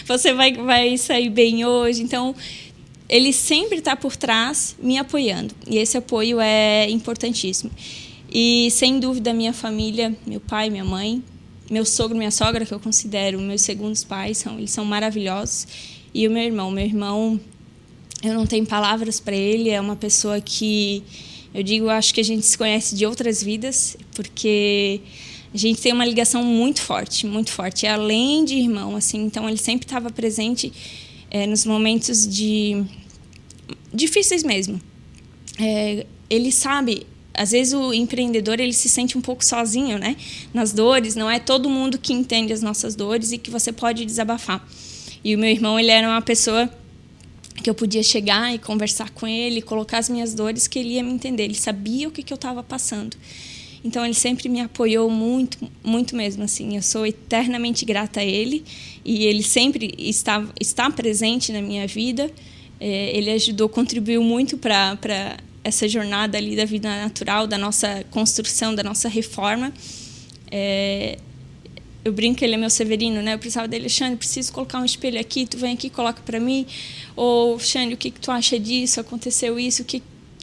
você vai sair bem hoje. Então, ele sempre está por trás me apoiando. E esse apoio é importantíssimo. E, sem dúvida, minha família, meu pai, minha mãe, meu sogro, minha sogra, que eu considero meus segundos pais, eles são maravilhosos. E o meu irmão, eu não tenho palavras para ele, é uma pessoa que... Eu acho que a gente se conhece de outras vidas, porque a gente tem uma ligação muito forte, além de irmão, assim. Então, ele sempre estava presente nos momentos difíceis mesmo. Ele sabe, às vezes o empreendedor ele se sente um pouco sozinho, né? Nas dores, não é todo mundo que entende as nossas dores e que você pode desabafar. E o meu irmão, ele era uma pessoa que eu podia chegar e conversar com ele, colocar as minhas dores, que ele ia me entender. Ele sabia o que eu estava passando. Então, ele sempre me apoiou muito, muito mesmo. Assim. Eu sou eternamente grata a ele e ele sempre está presente na minha vida. Ele contribuiu muito para essa jornada ali da vida natural, da nossa construção, da nossa reforma. Eu brinco que ele é meu Severino, né? Eu precisava dele, Xande, preciso colocar um espelho aqui, tu vem aqui, coloca para mim. Ou, Xande, o que tu acha disso? Aconteceu isso?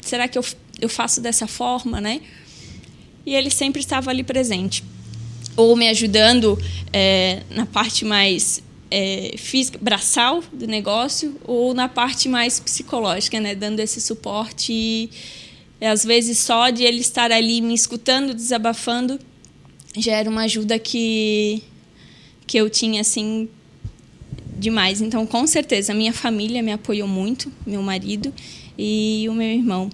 Será que eu faço dessa forma, né? E ele sempre estava ali presente. Ou me ajudando na parte mais física, braçal do negócio, ou na parte mais psicológica, né? Dando esse suporte. E às vezes só de ele estar ali me escutando, desabafando, já era uma ajuda que eu tinha, assim, demais. Então, com certeza, a minha família me apoiou muito, meu marido e o meu irmão.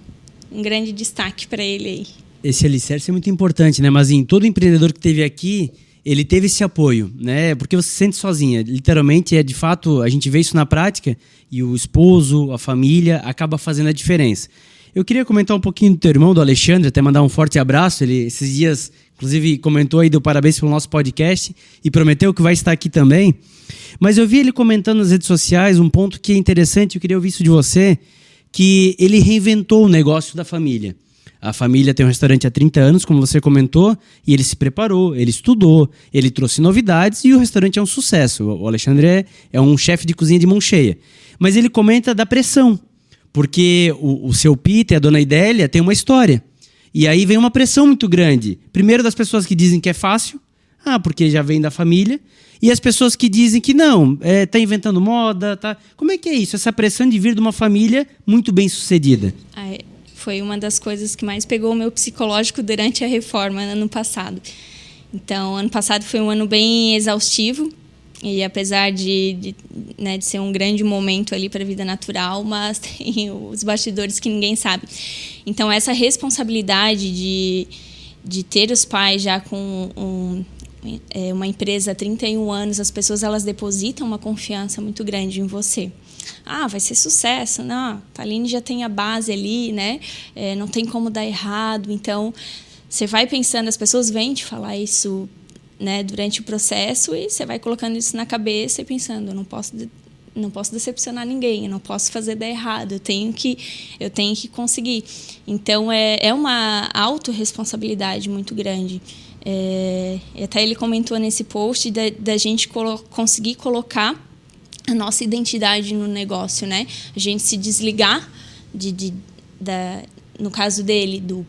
Um grande destaque para ele aí. Esse alicerce é muito importante, né? Mas todo empreendedor que teve aqui, ele teve esse apoio, né? Porque você se sente sozinha. Literalmente, de fato, a gente vê isso na prática e o esposo, a família, acaba fazendo a diferença. Eu queria comentar um pouquinho do teu irmão, do Alexandre, até mandar um forte abraço. Ele, esses dias, inclusive, comentou aí, deu parabéns pelo nosso podcast e prometeu que vai estar aqui também. Mas eu vi ele comentando nas redes sociais um ponto que é interessante, eu queria ouvir isso de você, que ele reinventou o negócio da família. A família tem um restaurante há 30 anos, como você comentou, e ele se preparou, ele estudou, ele trouxe novidades e o restaurante é um sucesso. O Alexandre é um chefe de cozinha de mão cheia. Mas ele comenta da pressão, porque o seu Peter e a dona Idélia têm uma história. E aí vem uma pressão muito grande. Primeiro das pessoas que dizem que é fácil, porque já vem da família, e as pessoas que dizem que não, tá inventando moda, tá... Como é que é isso? Essa pressão de vir de uma família muito bem sucedida. Foi uma das coisas que mais pegou o meu psicológico durante a reforma ano passado. Então, ano passado foi um ano bem exaustivo, e apesar de ser um grande momento ali para a vida natural, mas tem os bastidores que ninguém sabe. Então, essa responsabilidade de ter os pais já com uma empresa há 31 anos, as pessoas elas depositam uma confiança muito grande em você. Vai ser sucesso, não, a Aline já tem a base ali, né? Não tem como dar errado. Então, você vai pensando, as pessoas vêm te falar isso, né, durante o processo, e você vai colocando isso na cabeça e pensando, eu não posso decepcionar ninguém, eu não posso fazer dar errado, eu tenho que conseguir. Então, é uma autorresponsabilidade muito grande. E até ele comentou nesse post da gente conseguir colocar a nossa identidade no negócio, né? A gente se desligar no caso dele, do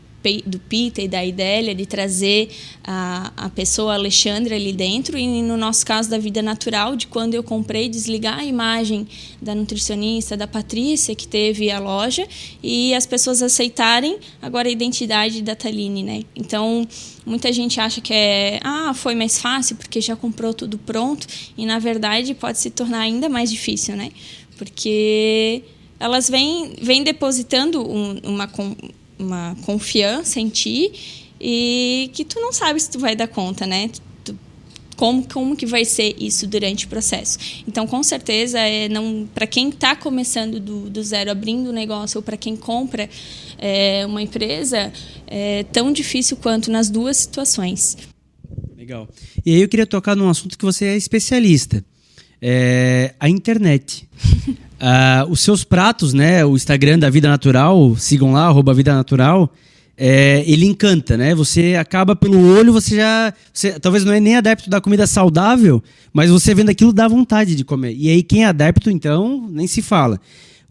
Peter e da Idélia, de trazer a pessoa Alexandre ali dentro, e no nosso caso da vida natural, de quando eu comprei, desligar a imagem da nutricionista, da Patrícia, que teve a loja, e as pessoas aceitarem agora a identidade da Thaline, né? Então, muita gente acha que foi mais fácil porque já comprou tudo pronto, e na verdade pode se tornar ainda mais difícil, né? Porque elas vêm depositando uma confiança em ti, e que tu não sabe se tu vai dar conta, né? Como que vai ser isso durante o processo. Então, com certeza, para quem está começando do zero, abrindo um negócio, ou para quem compra uma empresa, é tão difícil quanto nas duas situações. Legal. E aí eu queria tocar num assunto que você é especialista. A internet. Os seus pratos, né? O Instagram da Vida Natural, sigam lá, @VidaNatural, ele encanta, né? Você acaba pelo olho, você talvez não é nem adepto da comida saudável, mas você vendo aquilo dá vontade de comer. E aí quem é adepto, então, nem se fala.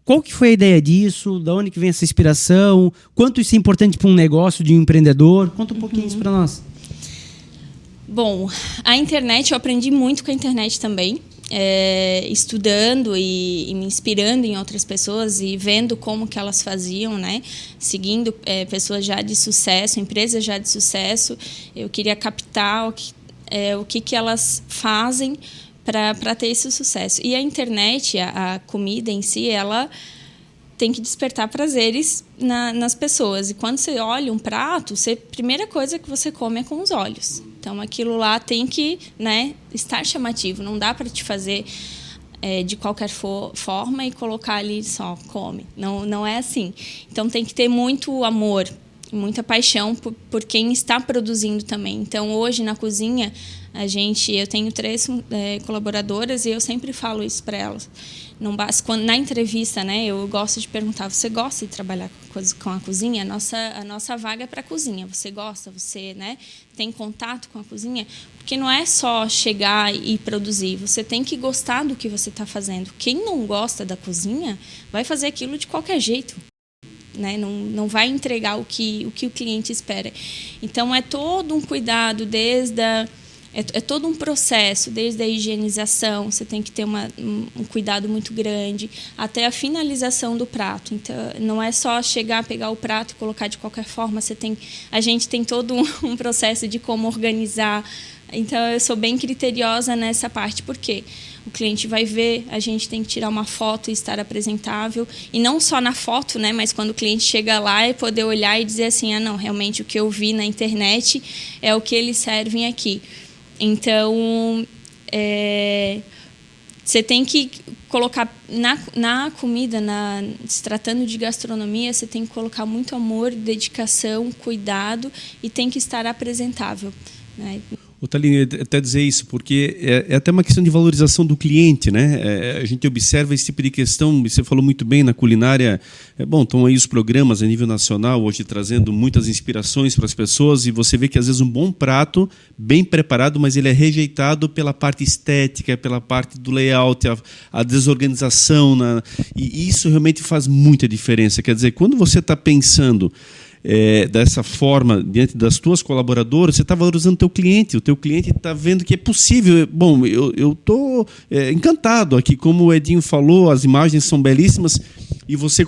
Qual que foi a ideia disso? Da onde que vem essa inspiração? Quanto isso é importante para um negócio de um empreendedor? Conta um pouquinho isso para nós. Bom, a internet, eu aprendi muito com a internet também. Estudando e me inspirando em outras pessoas e vendo como que elas faziam, né? Seguindo pessoas já de sucesso, empresas já de sucesso. Eu queria captar o que elas fazem para ter esse sucesso. E a internet, a comida em si, ela tem que despertar prazeres nas pessoas. E quando você olha um prato, a primeira coisa que você come é com os olhos. Então, aquilo lá tem que, né, estar chamativo. Não dá para te fazer de qualquer forma e colocar ali só, come. Não é assim. Então, tem que ter muito amor, muita paixão por quem está produzindo também. Então, hoje, na cozinha, Eu tenho 3 colaboradoras e eu sempre falo isso para elas. Não basta, na entrevista, né, eu gosto de perguntar: você gosta de trabalhar com a cozinha? A nossa vaga é para a cozinha. Você gosta? Você, né, tem contato com a cozinha? Porque não é só chegar e produzir. Você tem que gostar do que você está fazendo. Quem não gosta da cozinha vai fazer aquilo de qualquer jeito, né? Não vai entregar o que o cliente espera. Então, é todo um cuidado É todo um processo, desde a higienização, você tem que ter um cuidado muito grande, até a finalização do prato. Então, não é só chegar, pegar o prato e colocar de qualquer forma. A gente tem todo um processo de como organizar. Então, eu sou bem criteriosa nessa parte, porque o cliente vai ver, a gente tem que tirar uma foto e estar apresentável. E não só na foto, né, mas quando o cliente chega lá e poder olhar e dizer assim: não, realmente o que eu vi na internet é o que eles servem aqui. Então, você tem que colocar na comida, se tratando de gastronomia, você tem que colocar muito amor, dedicação, cuidado, e tem que estar apresentável, né? Taline, até dizer isso, porque é até uma questão de valorização do cliente, né? A gente observa esse tipo de questão, e você falou muito bem na culinária. Estão aí os programas a nível nacional hoje trazendo muitas inspirações para as pessoas, e você vê que às vezes um bom prato, bem preparado, mas ele é rejeitado pela parte estética, pela parte do layout, a desorganização, e isso realmente faz muita diferença. Quer dizer, quando você está pensando dessa forma diante das tuas colaboradoras, você está valorizando o teu cliente está vendo que é possível. Bom, eu estou encantado aqui, como o Edinho falou, as imagens são belíssimas, e você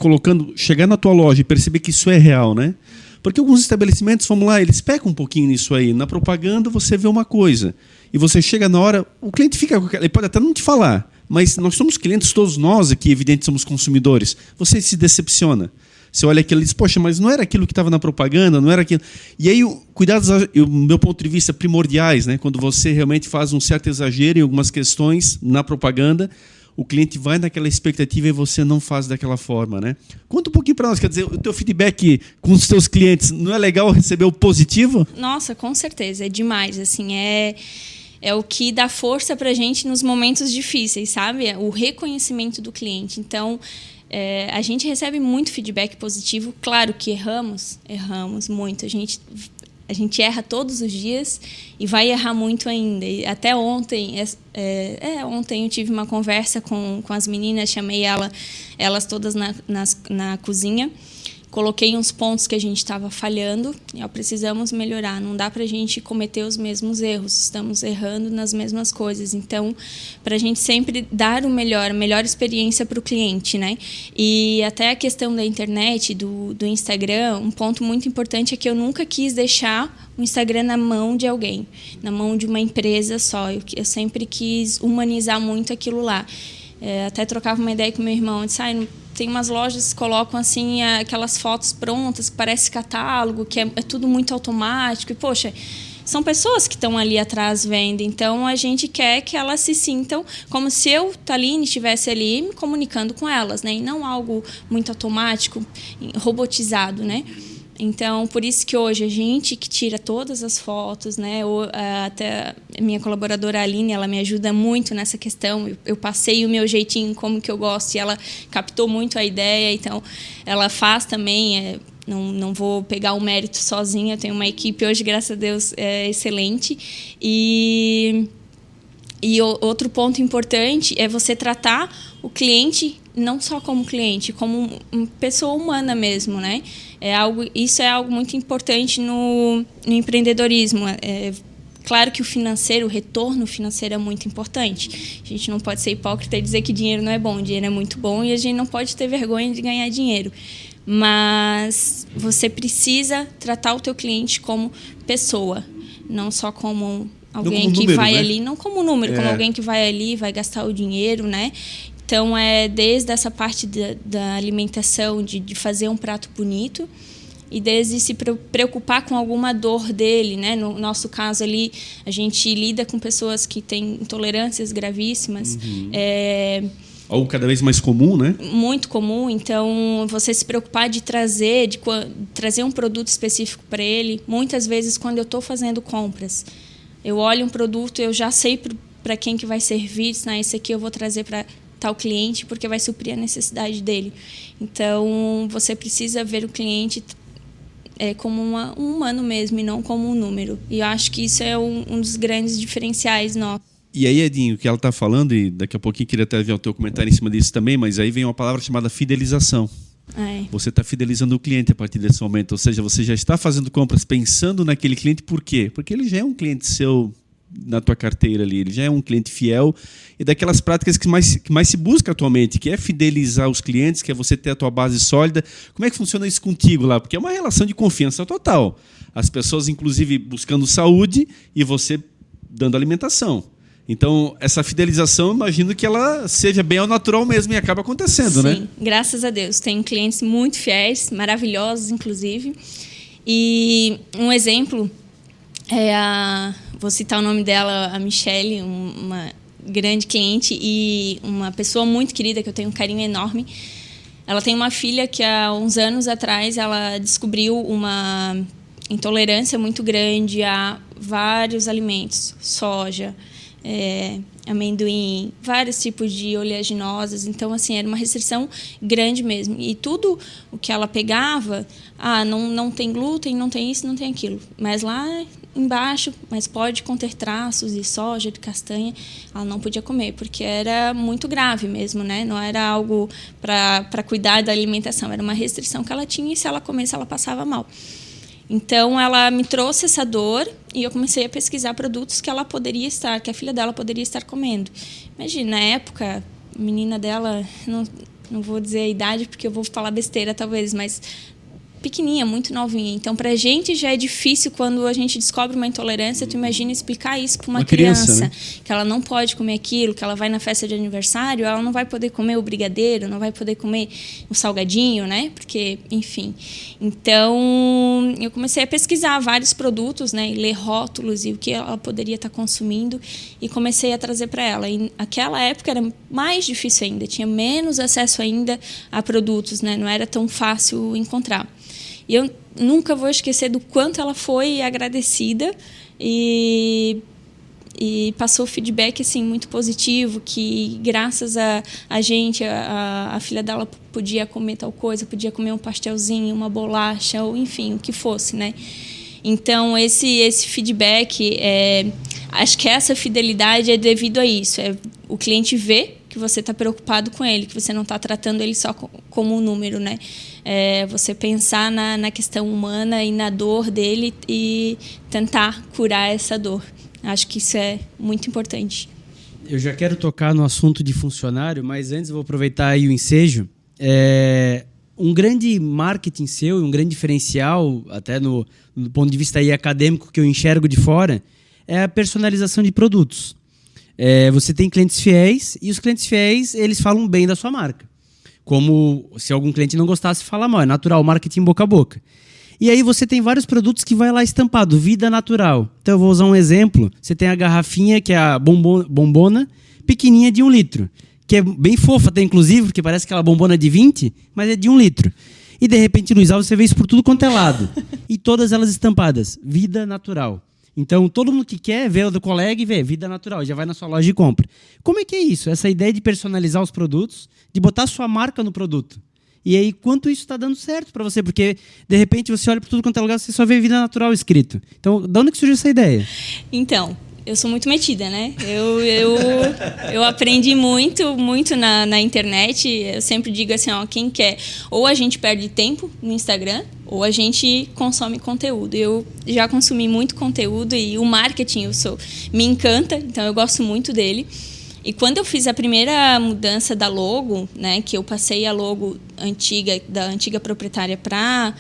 chegar na tua loja e perceber que isso é real, né? Porque alguns estabelecimentos, vamos lá, eles pecam um pouquinho nisso aí. Na propaganda você vê uma coisa, e você chega na hora, o cliente fica, ele pode até não te falar, mas nós somos clientes, todos nós aqui, evidente, somos consumidores. Você se decepciona. Você olha aquilo e diz: poxa, mas não era aquilo que estava na propaganda, não era aquilo. E aí, cuidados, do meu ponto de vista, primordiais, né? Quando você realmente faz um certo exagero em algumas questões na propaganda, o cliente vai naquela expectativa e você não faz daquela forma, né? Conta um pouquinho para nós, quer dizer, o teu feedback com os teus clientes, não é legal receber o positivo? Nossa, com certeza, é demais, assim, é o que dá força para a gente nos momentos difíceis, sabe? O reconhecimento do cliente. Então, a gente recebe muito feedback positivo. Claro que erramos muito. A gente erra todos os dias e vai errar muito ainda. E até ontem, ontem eu tive uma conversa com as meninas, chamei elas todas na cozinha. Coloquei uns pontos que a gente estava falhando e precisamos melhorar. Não dá para a gente cometer os mesmos erros. Estamos errando nas mesmas coisas. Então, para a gente sempre dar a melhor experiência para o cliente, né? E até a questão da internet, do Instagram, um ponto muito importante é que eu nunca quis deixar o Instagram na mão de alguém, na mão de uma empresa só. Eu sempre quis humanizar muito aquilo lá. Até trocava uma ideia com meu irmão, disse: tem umas lojas que colocam assim aquelas fotos prontas que parece catálogo, que é tudo muito automático, e poxa, são pessoas que estão ali atrás vendo, então a gente quer que elas se sintam como se eu, Taline, estivesse ali me comunicando com elas, né? E não algo muito automático, robotizado, né? Então, por isso que hoje a gente que tira todas as fotos, né? Até a minha colaboradora Aline, ela me ajuda muito nessa questão. Eu passei o meu jeitinho, como que eu gosto, e ela captou muito a ideia. Então, ela faz também. Não vou pegar o mérito sozinha. Eu tenho uma equipe hoje, graças a Deus, excelente. E outro ponto importante é você tratar o cliente não só como cliente, como uma pessoa humana mesmo, né? Isso é algo muito importante no empreendedorismo. Claro que o retorno financeiro é muito importante. A gente não pode ser hipócrita e dizer que dinheiro não é bom. Dinheiro é muito bom e a gente não pode ter vergonha de ganhar dinheiro. Mas você precisa tratar o teu cliente como pessoa, não só como alguém como que número, vai né? ali, não como número, como alguém que vai ali, vai gastar o dinheiro, né? Então, desde essa parte da alimentação, de fazer um prato bonito, e desde se preocupar com alguma dor dele, né? No nosso caso ali, a gente lida com pessoas que têm intolerâncias gravíssimas. Algo cada vez mais comum, né? Muito comum. Então, você se preocupar de trazer um produto específico para ele. Muitas vezes, quando eu estou fazendo compras, Eu olho um produto, eu já sei para quem que vai servir, né? Esse aqui eu vou trazer para tal cliente porque vai suprir a necessidade dele. Então, você precisa ver o cliente como um humano mesmo e não como um número. E eu acho que isso é um dos grandes diferenciais nossos. E aí, Edinho, o que ela está falando, e daqui a pouquinho queria até ver o teu comentário em cima disso também, mas aí vem uma palavra chamada fidelização. Você está fidelizando o cliente a partir desse momento, ou seja, você já está fazendo compras pensando naquele cliente, por quê? Porque ele já é um cliente seu na tua carteira ali, ele já é um cliente fiel e daquelas práticas que mais se busca atualmente, que é fidelizar os clientes, que é você ter a tua base sólida. Como é que funciona isso contigo lá? Porque é uma relação de confiança total. As pessoas, inclusive, buscando saúde e você dando alimentação. Então, essa fidelização, imagino que ela seja bem ao natural mesmo e acaba acontecendo, né? Sim, graças a Deus. Tenho clientes muito fiéis, maravilhosos, inclusive. E um exemplo vou citar o nome dela, a Michelle, uma grande cliente e uma pessoa muito querida, que eu tenho um carinho enorme. Ela tem uma filha que, há uns anos atrás, ela descobriu uma intolerância muito grande a vários alimentos, soja, amendoim, vários tipos de oleaginosas. Então, assim, era uma restrição grande mesmo. E tudo o que ela pegava, não tem glúten, não tem isso, não tem aquilo. Mas lá embaixo, mas pode conter traços de soja, de castanha, ela não podia comer, porque era muito grave mesmo, né? Não era algo para cuidar da alimentação, era uma restrição que ela tinha e se ela comesse, ela passava mal. Então, ela me trouxe essa dor e eu comecei a pesquisar produtos que a filha dela poderia estar comendo. Imagina, na época, a menina dela, não vou dizer a idade porque eu vou falar besteira talvez, mas pequenininha, muito novinha. Então, pra gente já é difícil quando a gente descobre uma intolerância. Tu imagina explicar isso para uma criança, né? Que ela não pode comer aquilo, que ela vai na festa de aniversário, ela não vai poder comer o brigadeiro, não vai poder comer o salgadinho, né? Porque, enfim. Então, eu comecei a pesquisar vários produtos, né? E ler rótulos e o que ela poderia estar consumindo e comecei a trazer para ela. E naquela época era mais difícil ainda, tinha menos acesso ainda a produtos, né? Não era tão fácil encontrar. E eu nunca vou esquecer do quanto ela foi agradecida e passou feedback assim, muito positivo, que graças a gente, a filha dela podia comer tal coisa, podia comer um pastelzinho, uma bolacha, ou enfim, o que fosse, né? Então, esse feedback, acho que essa fidelidade é devido a isso. O cliente vê que você está preocupado com ele, que você não está tratando ele só como um número, né? Você pensar na questão humana e na dor dele e tentar curar essa dor. Acho que isso é muito importante. Eu já quero tocar no assunto de funcionário, mas antes vou aproveitar aí o ensejo. Um grande marketing seu, um grande diferencial, até no ponto de vista aí acadêmico que eu enxergo de fora, é a personalização de produtos. Você tem clientes fiéis e os clientes fiéis, eles falam bem da sua marca. Como se algum cliente não gostasse, fala mal. É natural, marketing boca a boca. E aí você tem vários produtos que vai lá estampado, vida natural. Então eu vou usar um exemplo. Você tem a garrafinha, que é a bombona, pequenininha de 1 litro. Que é bem fofa até, inclusive, porque parece aquela bombona de 20, mas é de 1 litro. E de repente, Luiz Alves, você vê isso por tudo quanto é lado. E todas elas estampadas, vida natural. Então, todo mundo que quer vê o do colega e vê vida natural, já vai na sua loja e compra. Como é que é isso? Essa ideia de personalizar os produtos, de botar sua marca no produto. E aí, quanto isso está dando certo para você? Porque, de repente, você olha para tudo quanto é lugar, você só vê vida natural escrito. Então, de onde que surgiu essa ideia? Então, eu sou muito metida, né? Eu aprendi muito na internet. Eu sempre digo assim, quem quer, ou a gente perde tempo no Instagram, ou a gente consome conteúdo. Eu já consumi muito conteúdo e o marketing me encanta, então eu gosto muito dele. E quando eu fiz a primeira mudança da logo, né, que eu passei a logo da antiga proprietária para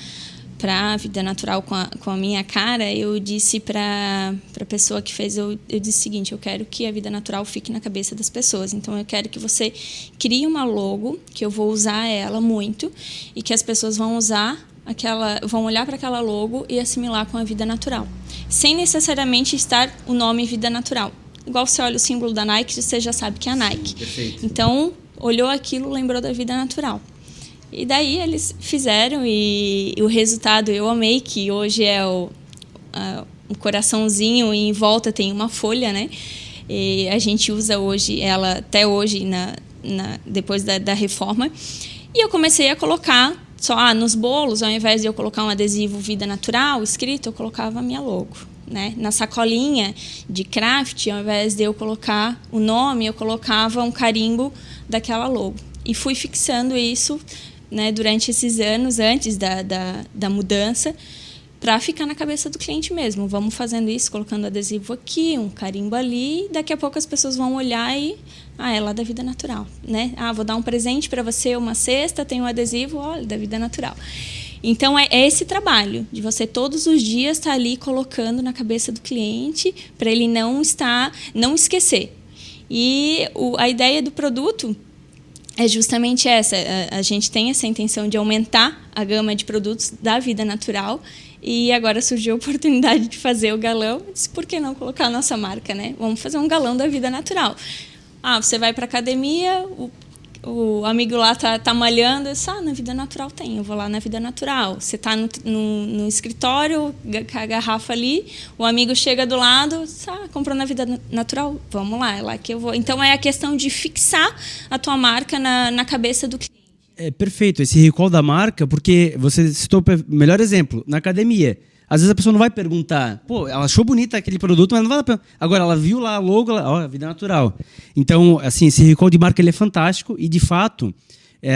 a Vida Natural com a minha cara, eu disse para a pessoa que fez, eu disse o seguinte: eu quero que a Vida Natural fique na cabeça das pessoas. Então, eu quero que você crie uma logo, que eu vou usar ela muito, e que as pessoas vão olhar para aquela logo e assimilar com a Vida Natural, sem necessariamente estar o nome Vida Natural. Igual você olha o símbolo da Nike, você já sabe que é a Nike. Perfeito. Então, olhou aquilo, lembrou da Vida Natural. E daí eles fizeram e o resultado eu amei, que hoje é um coraçãozinho e em volta tem uma folha, né? E a gente usa hoje ela até hoje depois da reforma. E eu comecei a colocar só nos bolos, ao invés de eu colocar um adesivo Vida Natural escrito, eu colocava a minha logo, né? Na sacolinha de craft, ao invés de eu colocar o nome, eu colocava um carimbo daquela logo. E fui fixando isso, né, durante esses anos antes da mudança, para ficar na cabeça do cliente mesmo. Vamos fazendo isso, colocando adesivo aqui, um carimbo ali, e daqui a pouco as pessoas vão olhar e... é lá da Vida Natural, né? Vou dar um presente para você, uma cesta, tem um adesivo, olha, da Vida Natural. Então, é esse trabalho, de você todos os dias estar ali colocando na cabeça do cliente, para ele não esquecer. E a ideia do produto é justamente essa. A gente tem essa intenção de aumentar a gama de produtos da Vida Natural. E agora surgiu a oportunidade de fazer o galão. Eu disse, por que não colocar a nossa marca, né? Vamos fazer um galão da Vida Natural. Você vai para a academia, o amigo lá tá malhando. Eu disse, na Vida Natural tem, eu vou lá na Vida Natural. Você está no escritório, com a garrafa ali, o amigo chega do lado, comprou na Vida Natural? Vamos lá, é lá que eu vou. Então, é a questão de fixar a tua marca na cabeça do cliente. É perfeito esse recall da marca, porque você citou o melhor exemplo, na academia. Às vezes a pessoa não vai perguntar, ela achou bonita aquele produto, mas não vai perguntar. Agora, ela viu lá a logo, Vida Natural. Então, assim, esse recall de marca ele é fantástico e, de fato,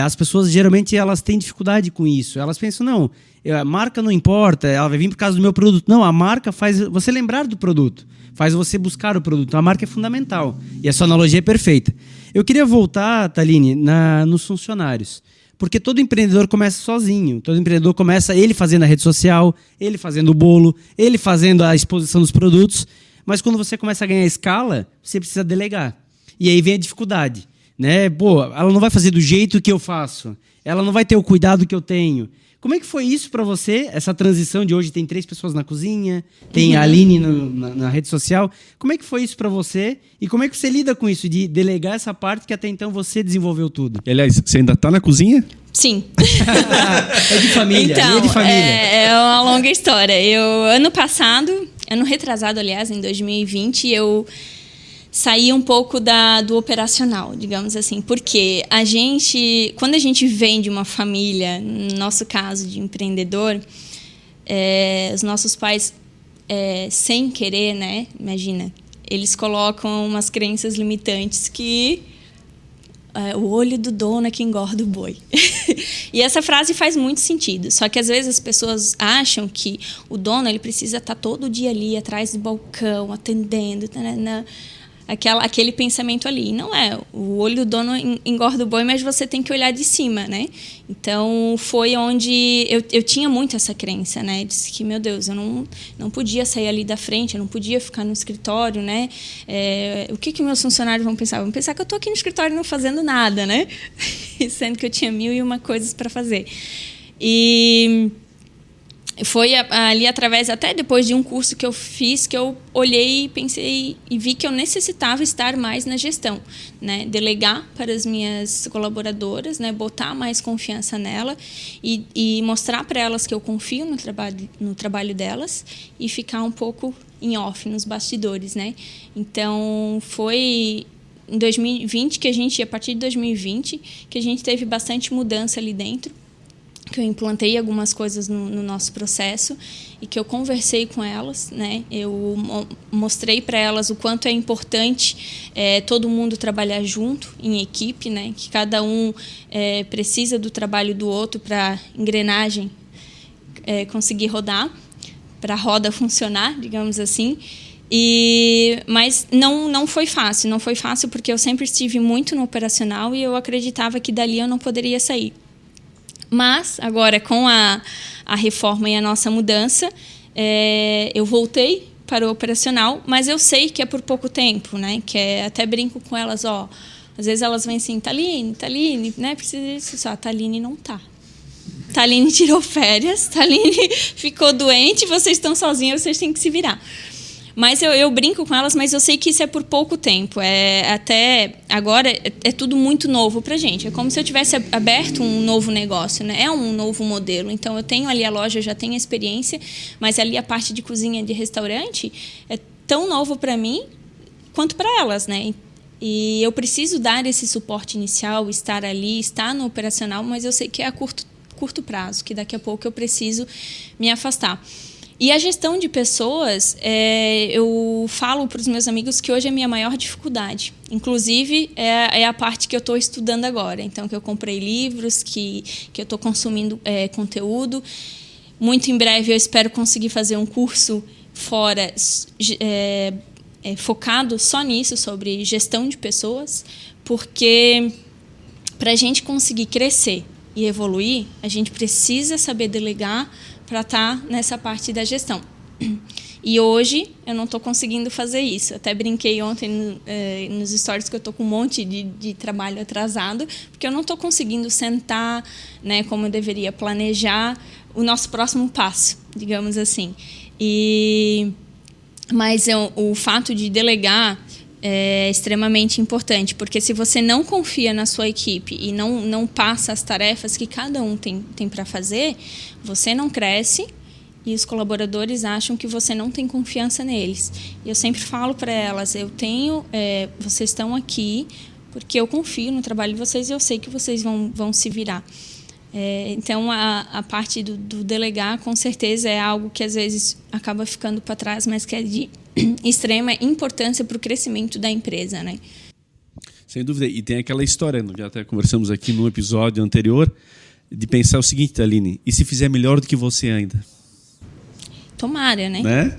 as pessoas geralmente elas têm dificuldade com isso. Elas pensam, não, a marca não importa, ela vai vir por causa do meu produto. Não, a marca faz você lembrar do produto, faz você buscar o produto. Então, a marca é fundamental e a sua analogia é perfeita. Eu queria voltar, Thaline, nos funcionários. Porque todo empreendedor começa sozinho. Todo empreendedor começa ele fazendo a rede social, ele fazendo o bolo, ele fazendo a exposição dos produtos. Mas quando você começa a ganhar escala, você precisa delegar. E aí vem a dificuldade, né? Ela não vai fazer do jeito que eu faço. Ela não vai ter o cuidado que eu tenho. Como é que foi isso para você, essa transição de hoje tem 3 pessoas na cozinha, tem a Aline na rede social. Como é que foi isso para você? E como é que você lida com isso, de delegar essa parte que até então você desenvolveu tudo? E, aliás, você ainda está na cozinha? Sim. É de família. Então, é de família. É uma longa história. Ano retrasado, aliás, em 2020, eu sair um pouco do operacional, digamos assim, porque quando a gente vem de uma família, no nosso caso de empreendedor, os nossos pais, sem querer, né, imagina, eles colocam umas crenças limitantes que o olho do dono é que engorda o boi. E essa frase faz muito sentido. Só que às vezes as pessoas acham que o dono ele precisa estar todo dia ali atrás do balcão, atendendo, aquele pensamento ali. Não é. O olho do dono engorda o boi, mas você tem que olhar de cima, né? Então, foi onde eu tinha muito essa crença, né? Disse que, meu Deus, eu não podia sair ali da frente, eu não podia ficar no escritório, né? O que meus funcionários vão pensar? Vão pensar que eu estou aqui no escritório não fazendo nada, né? Sendo que eu tinha 1001 coisas para fazer. E foi ali através, até depois de um curso que eu fiz, que eu olhei e pensei e vi que eu necessitava estar mais na gestão, né? Delegar para as minhas colaboradoras, né? Botar mais confiança nela e mostrar para elas que eu confio no trabalho delas e ficar um pouco em off, nos bastidores, né? Então, foi em 2020 a partir de 2020, que a gente teve bastante mudança ali dentro, que eu implantei algumas coisas no nosso processo e que eu conversei com elas, né? Eu mostrei para elas o quanto é importante todo mundo trabalhar junto, em equipe, né? Que cada um precisa do trabalho do outro para a engrenagem conseguir rodar, para a roda funcionar, digamos assim. Mas não foi fácil. Não foi fácil porque eu sempre estive muito no operacional e eu acreditava que dali eu não poderia sair. Mas, agora, com a reforma e a nossa mudança, eu voltei para o operacional, mas eu sei que é por pouco tempo, né? Até brinco com elas, às vezes elas vêm assim, Thaline, né? Precisa disso, só a Thaline não tá. Thaline tirou férias, Thaline ficou doente, vocês estão sozinhas, vocês têm que se virar. Mas eu brinco com elas, mas eu sei que isso é por pouco tempo. Até agora é tudo muito novo pra gente. É como se eu tivesse aberto um novo negócio, né? É um novo modelo. Então, eu tenho ali a loja, eu já tenho a experiência, mas ali a parte de cozinha de restaurante é tão novo para mim quanto para elas, né? E eu preciso dar esse suporte inicial, estar ali, estar no operacional, mas eu sei que é a curto prazo, que daqui a pouco eu preciso me afastar. E a gestão de pessoas, eu falo para os meus amigos que hoje é a minha maior dificuldade. Inclusive, é a parte que eu estou estudando agora. Então, que eu comprei livros, que eu estou consumindo conteúdo. Muito em breve, eu espero conseguir fazer um curso fora, focado só nisso, sobre gestão de pessoas. Porque, para a gente conseguir crescer e evoluir, a gente precisa saber delegar para estar nessa parte da gestão. E hoje eu não estou conseguindo fazer isso. Até brinquei ontem nos stories que eu estou com um monte de trabalho atrasado, porque eu não estou conseguindo sentar, né, como eu deveria, planejar o nosso próximo passo, digamos assim. Mas o fato de delegar é extremamente importante, porque se você não confia na sua equipe e não passa as tarefas que cada um tem para fazer, você não cresce e os colaboradores acham que você não tem confiança neles. E eu sempre falo para elas, vocês estão aqui porque eu confio no trabalho de vocês e eu sei que vocês vão se virar. Então, a parte do delegar, com certeza, é algo que às vezes acaba ficando para trás, mas que é de extrema importância para o crescimento da empresa, né? Sem dúvida. E tem aquela história, já até conversamos aqui no episódio anterior, de pensar o seguinte, Aline, e se fizer melhor do que você ainda? Tomara, né?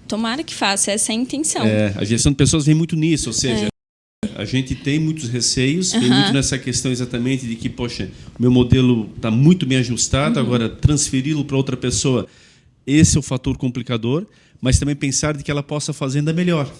Tomara que faça, essa é a intenção. A gestão de pessoas vem muito nisso, ou seja, a gente tem muitos receios, vem muito nessa questão exatamente de que, poxa, o meu modelo está muito bem ajustado, agora transferi-lo para outra pessoa, esse é o fator complicador, mas também pensar de que ela possa fazer ainda melhor.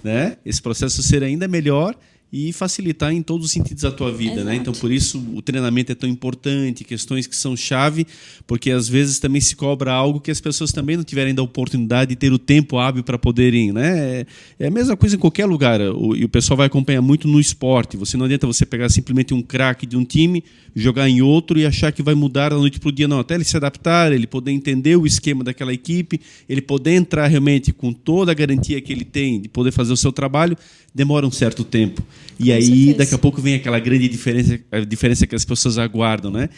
Né? Esse processo ser ainda melhor e facilitar em todos os sentidos a tua vida, né? Então, por isso, o treinamento é tão importante, questões que são chave, porque às vezes também se cobra algo que as pessoas também não tiverem ainda a oportunidade de ter o tempo hábil para poderem, né? É a mesma coisa em qualquer lugar, e o pessoal vai acompanhar muito no esporte. Não adianta você pegar simplesmente um craque de um time, jogar em outro e achar que vai mudar da noite para o dia, não. Até ele se adaptar, ele poder entender o esquema daquela equipe, ele poder entrar realmente com toda a garantia que ele tem de poder fazer o seu trabalho, demora um certo tempo. E aí, daqui a pouco, vem aquela grande diferença, a diferença que as pessoas aguardam, né?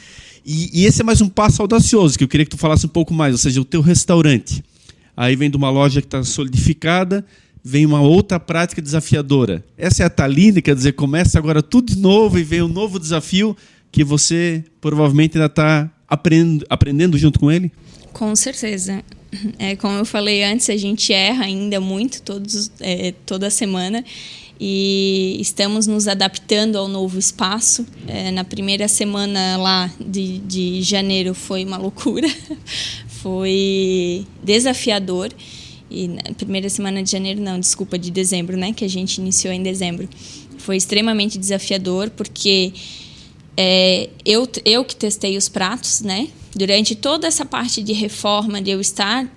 E esse é mais um passo audacioso, que eu queria que tu falasse um pouco mais, ou seja, o teu restaurante. Aí vem de uma loja que está solidificada, vem uma outra prática desafiadora. Essa é a Taline, quer dizer, começa agora tudo de novo e vem um novo desafio que você provavelmente ainda está aprendendo junto com ele? Com certeza. Como eu falei antes, a gente erra ainda muito toda semana e estamos nos adaptando ao novo espaço. Na primeira semana lá de janeiro foi uma loucura, foi desafiador. E na primeira semana de janeiro, não, desculpa, de dezembro, né, que a gente iniciou em dezembro. Foi extremamente desafiador porque eu que testei os pratos, né? Durante toda essa parte de reforma, de eu estar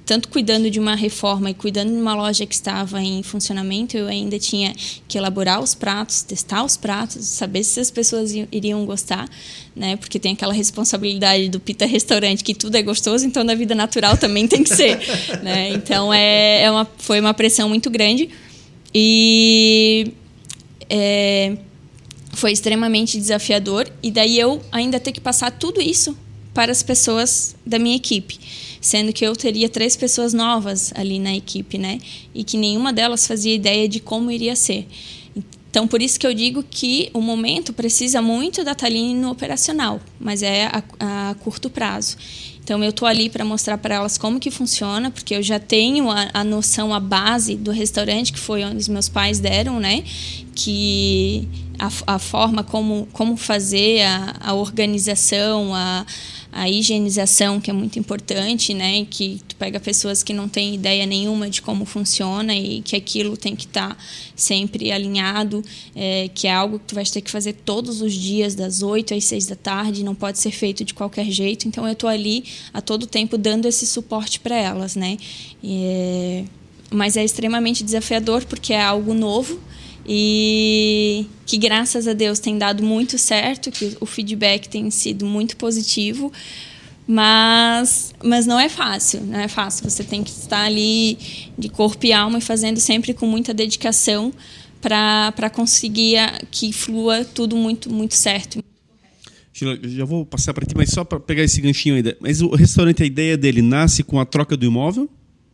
tanto cuidando de uma reforma e cuidando de uma loja que estava em funcionamento, eu ainda tinha que elaborar os pratos, testar os pratos, saber se as pessoas iriam gostar, né? Porque tem aquela responsabilidade do Pita Restaurante, que tudo é gostoso, então na vida natural também tem que ser, né? Então foi uma pressão muito grande e foi extremamente desafiador, e daí eu ainda ter que passar tudo isso para as pessoas da minha equipe, sendo que eu teria 3 pessoas novas ali na equipe, né? E que nenhuma delas fazia ideia de como iria ser. Então, por isso que eu digo que o momento precisa muito da Taline no operacional, mas é a curto prazo. Então, eu estou ali para mostrar para elas como que funciona, porque eu já tenho a noção, a base do restaurante, que foi onde os meus pais deram, né? Que a forma como fazer, a organização, a higienização, que é muito importante, né? Que tu pega pessoas que não têm ideia nenhuma de como funciona e que aquilo tem que estar sempre alinhado, que é algo que tu vai ter que fazer todos os dias, das 8 às 6 da tarde, não pode ser feito de qualquer jeito. Então, eu estou ali a todo tempo dando esse suporte para elas, né? mas é extremamente desafiador porque é algo novo e que, graças a Deus, tem dado muito certo, que o feedback tem sido muito positivo, mas não é fácil, não é fácil. Você tem que estar ali de corpo e alma e fazendo sempre com muita dedicação para conseguir que flua tudo muito, muito certo. Sheila, eu já vou passar para ti, mas só para pegar esse ganchinho ainda. Mas o restaurante, a ideia dele nasce com a troca do imóvel?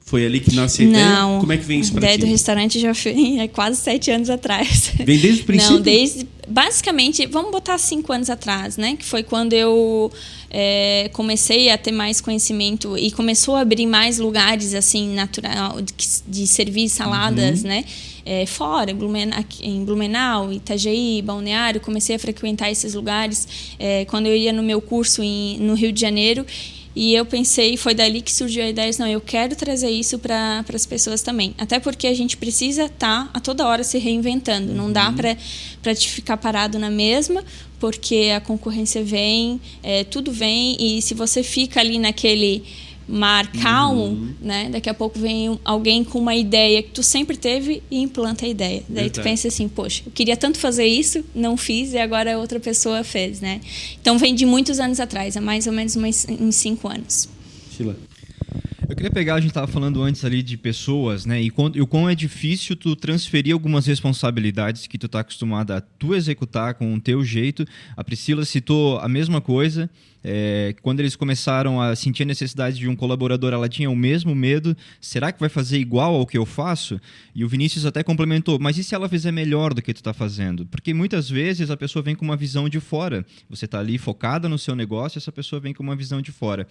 Foi ali que nasce a ideia? Não. Como é que vem isso para ti? A ideia do restaurante já foi quase 7 anos atrás. Vem desde o princípio? Não, basicamente, vamos botar 5 anos atrás, né? Que foi quando eu comecei a ter mais conhecimento e começou a abrir mais lugares assim natural de servir saladas, né? Fora, em Blumenau, Itajaí, Balneário, comecei a frequentar esses lugares quando eu ia no meu curso no Rio de Janeiro. E eu pensei, foi dali que surgiu a ideia, não, eu quero trazer isso para as pessoas também. Até porque a gente precisa estar a toda hora se reinventando. Não dá para te ficar parado na mesma, porque a concorrência vem, tudo vem, e se você fica ali naquele mar calmo, né, daqui a pouco vem alguém com uma ideia que tu sempre teve e implanta a ideia. Daí tu pensa assim, poxa, eu queria tanto fazer isso, não fiz e agora outra pessoa fez, né? Então vem de muitos anos atrás, há mais ou menos uns 5 anos. Sheila. Eu queria pegar, a gente estava falando antes ali de pessoas, né? E o quão é difícil tu transferir algumas responsabilidades que tu está acostumada a tu executar com o teu jeito. A Priscila citou a mesma coisa. Quando eles começaram a sentir a necessidade de um colaborador, ela tinha o mesmo medo. Será que vai fazer igual ao que eu faço? E o Vinícius até complementou, mas e se ela fizer melhor do que tu está fazendo? Porque muitas vezes a pessoa vem com uma visão de fora. Você está ali focada no seu negócio, essa pessoa vem com uma visão de fora.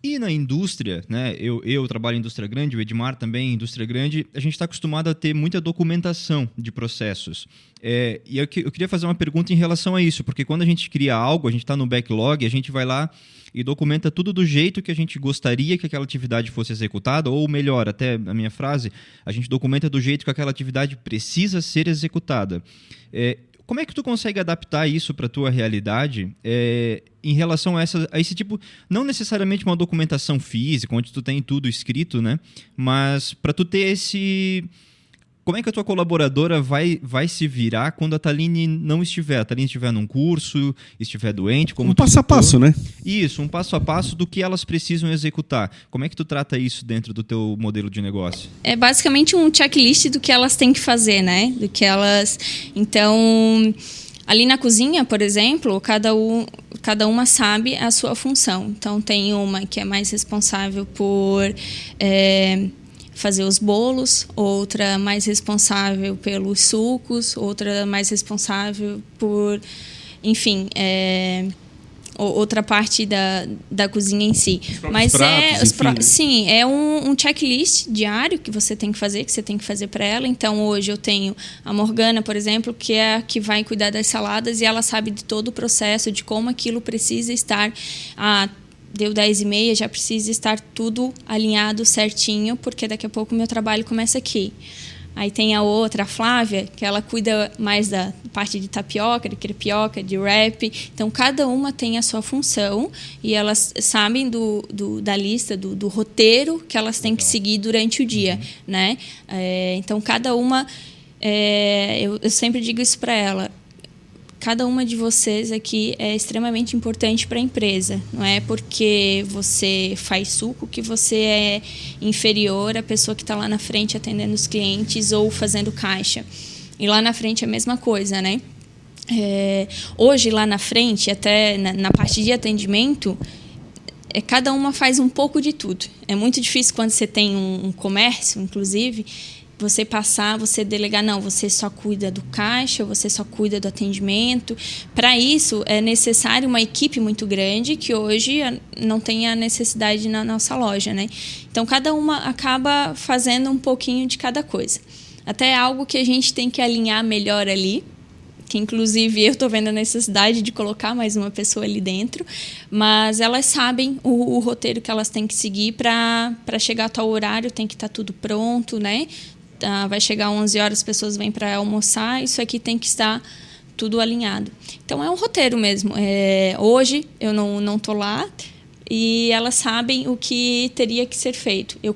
E na indústria, né? Eu trabalho em indústria grande, o Edmar também em indústria grande, a gente está acostumado a ter muita documentação de processos. E eu queria fazer uma pergunta em relação a isso, porque quando a gente cria algo, a gente está no backlog, a gente vai lá e documenta tudo do jeito que a gente gostaria que aquela atividade fosse executada, ou melhor, até a minha frase, a gente documenta do jeito que aquela atividade precisa ser executada. Como é que tu consegue adaptar isso para a tua realidade em relação a esse tipo, não necessariamente uma documentação física, onde tu tem tudo escrito, né? Mas para tu ter esse... Como é que a tua colaboradora vai se virar quando a Thaline não estiver? A Thaline estiver num curso, estiver doente, como passo a passo, né? Isso, um passo a passo do que elas precisam executar. Como é que tu trata isso dentro do teu modelo de negócio? É basicamente um checklist do que elas têm que fazer, né? Então, ali na cozinha, por exemplo, cada uma sabe a sua função. Então, tem uma que é mais responsável por... fazer os bolos, outra mais responsável pelos sucos, outra mais responsável por, enfim, outra parte da cozinha em si. Mas sim, é um checklist diário que você tem que fazer para ela. Então hoje eu tenho a Morgana, por exemplo, que é a que vai cuidar das saladas e ela sabe de todo o processo, de como aquilo precisa estar deu 10h30, já precisa estar tudo alinhado certinho, porque daqui a pouco o meu trabalho começa aqui. Aí tem a outra, a Flávia, que ela cuida mais da parte de tapioca, de crepioca, de wrap. Então, cada uma tem a sua função e elas sabem da lista, do roteiro que elas têm que seguir durante o dia, né? Então, cada uma... eu sempre digo isso para ela. Cada uma de vocês aqui é extremamente importante para a empresa. Não é porque você faz suco que você é inferior à pessoa que está lá na frente atendendo os clientes ou fazendo caixa. E lá na frente é a mesma coisa, né? Hoje, lá na frente, até na parte de atendimento, cada uma faz um pouco de tudo. É muito difícil quando você tem um comércio, inclusive... você delegar, não, você só cuida do caixa, você só cuida do atendimento. Para isso, é necessário uma equipe muito grande, que hoje não tem a necessidade na nossa loja, né? Então, cada uma acaba fazendo um pouquinho de cada coisa. Até algo que a gente tem que alinhar melhor ali, que inclusive eu estou vendo a necessidade de colocar mais uma pessoa ali dentro, mas elas sabem o roteiro que elas têm que seguir para chegar a tal horário, tem que estar tudo pronto, né? Vai chegar 11 horas, as pessoas vêm para almoçar, isso aqui tem que estar tudo alinhado. Então, é um roteiro mesmo. Hoje, eu não estou lá e elas sabem o que teria que ser feito. Eu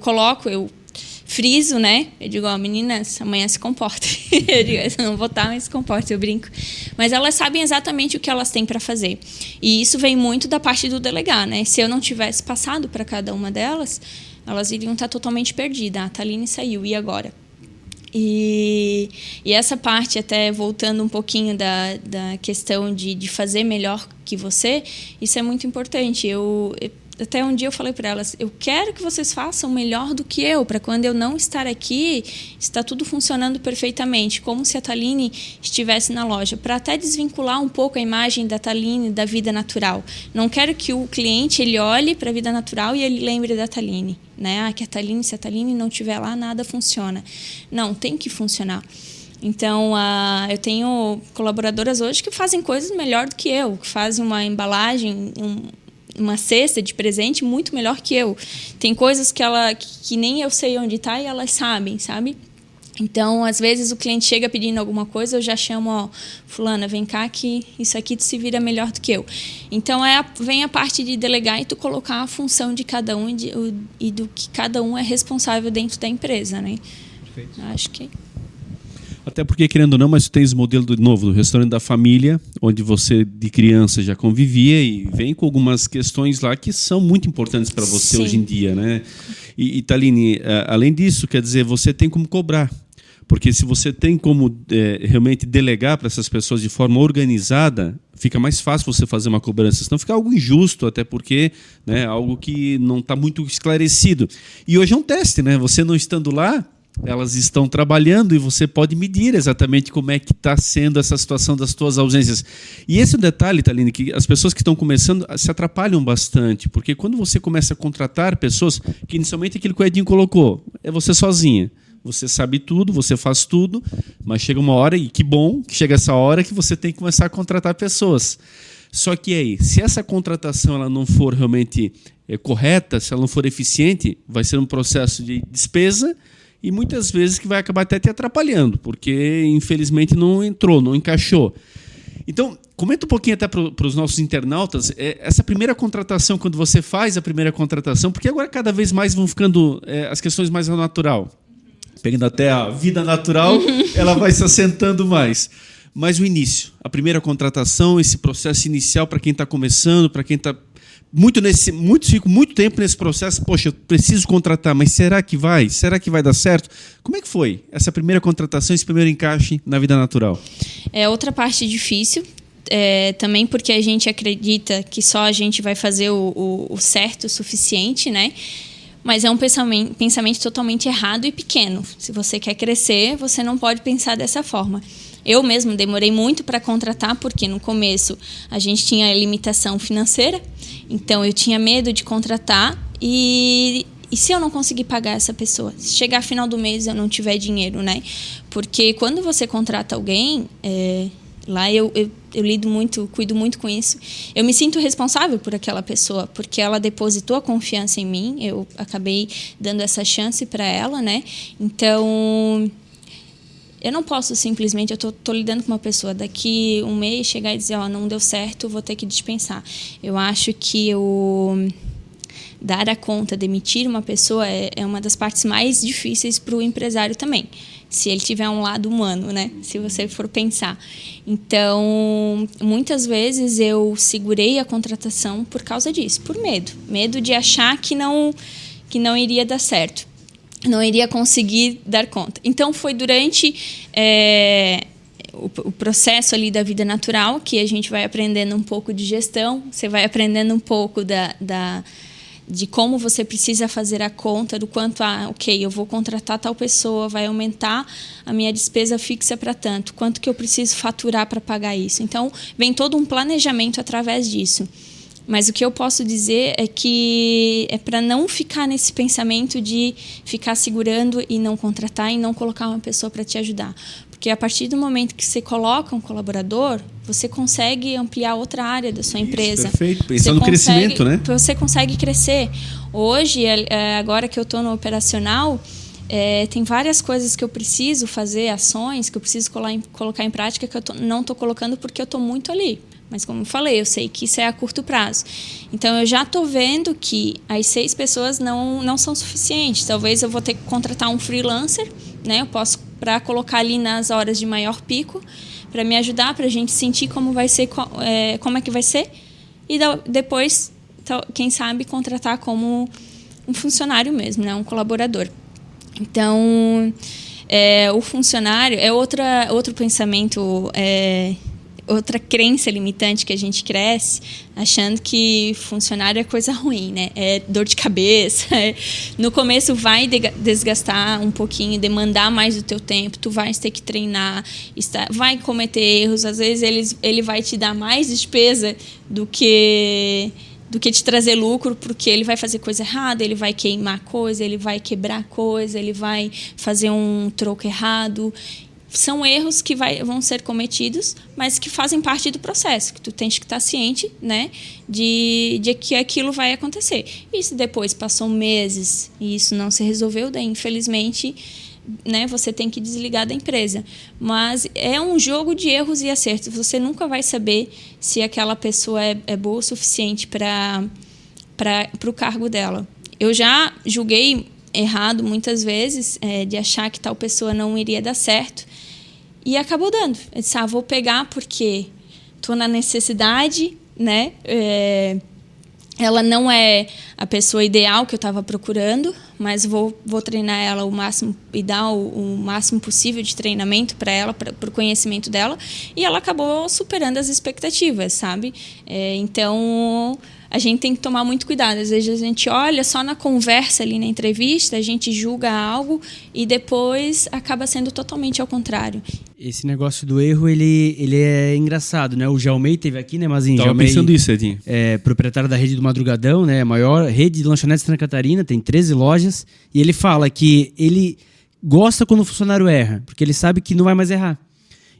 friso, né? Eu digo, meninas, amanhã se comportem. Eu digo, eu não vou estar, mas se comportem, eu brinco. Mas elas sabem exatamente o que elas têm para fazer. E isso vem muito da parte do delegar, né? Se eu não tivesse passado para cada uma delas, elas iriam estar totalmente perdidas. A Thaline saiu, e agora? E essa parte, até voltando um pouquinho da questão de fazer melhor que você, isso é muito importante. Até um dia eu falei para elas, eu quero que vocês façam melhor do que eu, para quando eu não estar aqui, está tudo funcionando perfeitamente, como se a Thaline estivesse na loja, para até desvincular um pouco a imagem da Thaline da vida natural. Não quero que o cliente ele olhe para a vida natural e ele lembre da Thaline, né? Que se a Thaline não estiver lá, nada funciona. Não, tem que funcionar. Então, eu tenho colaboradoras hoje que fazem coisas melhor do que eu, que fazem uma embalagem, uma cesta de presente muito melhor que eu. Tem coisas que nem eu sei onde está e elas sabem, sabe? Então, às vezes, o cliente chega pedindo alguma coisa, eu já chamo, fulana, vem cá que isso aqui tu se vira melhor do que eu. Então, vem a parte de delegar e tu colocar a função de cada um e do que cada um é responsável dentro da empresa, né? Perfeito. Acho que... Até porque, querendo ou não, mas tu tens o modelo do restaurante da família, onde você de criança já convivia e vem com algumas questões lá que são muito importantes para você hoje em dia, né? E Thaline, além disso, quer dizer, você tem como cobrar. Porque se você tem como realmente delegar para essas pessoas de forma organizada, fica mais fácil você fazer uma cobrança. Senão fica algo injusto, até porque algo que não está muito esclarecido. E hoje é um teste, né? Você não estando lá, elas estão trabalhando e você pode medir exatamente como é que está sendo essa situação das tuas ausências. E esse é um detalhe, Thaline, que as pessoas que estão começando se atrapalham bastante, porque quando você começa a contratar pessoas, que inicialmente aquilo que o Edinho colocou, é você sozinha. Você sabe tudo, você faz tudo, mas chega uma hora, e que bom que chega essa hora que você tem que começar a contratar pessoas. Só que aí, se essa contratação ela não for realmente correta, se ela não for eficiente, vai ser um processo de despesa e muitas vezes que vai acabar até te atrapalhando, porque infelizmente não entrou, não encaixou. Então, comenta um pouquinho até para os nossos internautas, essa primeira contratação, quando você faz a primeira contratação, porque agora cada vez mais vão ficando as questões mais ao natural. Pegando até a vida natural, ela vai se assentando mais. Mas o início, a primeira contratação, esse processo inicial para quem está começando, para quem está... Muitos ficam muito tempo nesse processo. Poxa, eu preciso contratar, mas será que vai? Será que vai dar certo? Como é que foi essa primeira contratação, esse primeiro encaixe na vida natural? É outra parte difícil, também porque a gente acredita que só a gente vai fazer o certo o suficiente, né? Mas é um pensamento totalmente errado e pequeno. Se você quer crescer, você não pode pensar dessa forma. Eu mesmo demorei muito para contratar, porque no começo a gente tinha limitação financeira, então eu tinha medo de contratar e se eu não conseguir pagar essa pessoa? Se chegar final do mês e eu não tiver dinheiro, né? Porque quando você contrata alguém, lá eu lido muito, cuido muito com isso. Eu me sinto responsável por aquela pessoa, porque ela depositou a confiança em mim, eu acabei dando essa chance para ela, né? Então... eu não posso simplesmente, eu tô lidando com uma pessoa, daqui um mês chegar e dizer, não deu certo, vou ter que dispensar. Eu acho que dar a conta, demitir uma pessoa é uma das partes mais difíceis para o empresário também, se ele tiver um lado humano, né? Se você for pensar. Então, muitas vezes eu segurei a contratação por causa disso, por medo de achar que não iria dar certo. Não iria conseguir dar conta. Então, foi durante o processo ali da vida natural que a gente vai aprendendo um pouco de gestão, você vai aprendendo um pouco de como você precisa fazer a conta, do quanto, eu vou contratar tal pessoa, vai aumentar a minha despesa fixa para tanto, quanto que eu preciso faturar para pagar isso. Então, vem todo um planejamento através disso. Mas o que eu posso dizer é que é para não ficar nesse pensamento de ficar segurando e não contratar e não colocar uma pessoa para te ajudar. Porque a partir do momento que você coloca um colaborador, você consegue ampliar outra área da sua empresa. Perfeito, pensando no crescimento, né? Você consegue crescer. Hoje, agora que eu estou no operacional, tem várias coisas que eu preciso fazer, ações que eu preciso colocar em prática que eu não estou colocando porque eu estou muito ali. Mas como eu falei, eu sei que isso é a curto prazo. Então, eu já estou vendo que as 6 pessoas não são suficientes. Talvez eu vou ter que contratar um freelancer, né? Eu posso, para colocar ali nas horas de maior pico, para me ajudar, para a gente sentir como vai ser, como é que vai ser. E depois, quem sabe, contratar como um funcionário mesmo, né? Um colaborador. Então, o funcionário é outro pensamento, outra crença limitante que a gente cresce, achando que funcionário é coisa ruim, né? É dor de cabeça. No começo vai desgastar um pouquinho, demandar mais do teu tempo, tu vais ter que treinar, vai cometer erros, às vezes ele vai te dar mais despesa do que te trazer lucro, porque ele vai fazer coisa errada, ele vai queimar coisa, ele vai quebrar coisa, ele vai fazer um troco errado. São erros que vão ser cometidos, mas que fazem parte do processo, que tu tens que estar ciente, né, de que aquilo vai acontecer. E se depois passou meses e isso não se resolveu, daí, infelizmente, né, você tem que desligar da empresa. Mas é um jogo de erros e acertos. Você nunca vai saber se aquela pessoa é boa o suficiente para o cargo dela. Eu já julguei errado muitas vezes, de achar que tal pessoa não iria dar certo, e acabou dando. Eu disse, vou pegar porque estou na necessidade, né? Ela não é a pessoa ideal que eu estava procurando, mas vou treinar ela o máximo e dar o máximo possível de treinamento para ela, para o conhecimento dela, e ela acabou superando as expectativas, sabe? Então, a gente tem que tomar muito cuidado. Às vezes a gente olha só na conversa ali na entrevista, a gente julga algo e depois acaba sendo totalmente ao contrário. Esse negócio do erro, ele é engraçado, né? O Jalmei teve aqui, né, Mazinho? Tava pensando isso, Edinho. É proprietário da rede do Madrugadão, né? A maior rede de lanchonetes de Santa Catarina, tem 13 lojas. E ele fala que ele gosta quando o funcionário erra, porque ele sabe que não vai mais errar.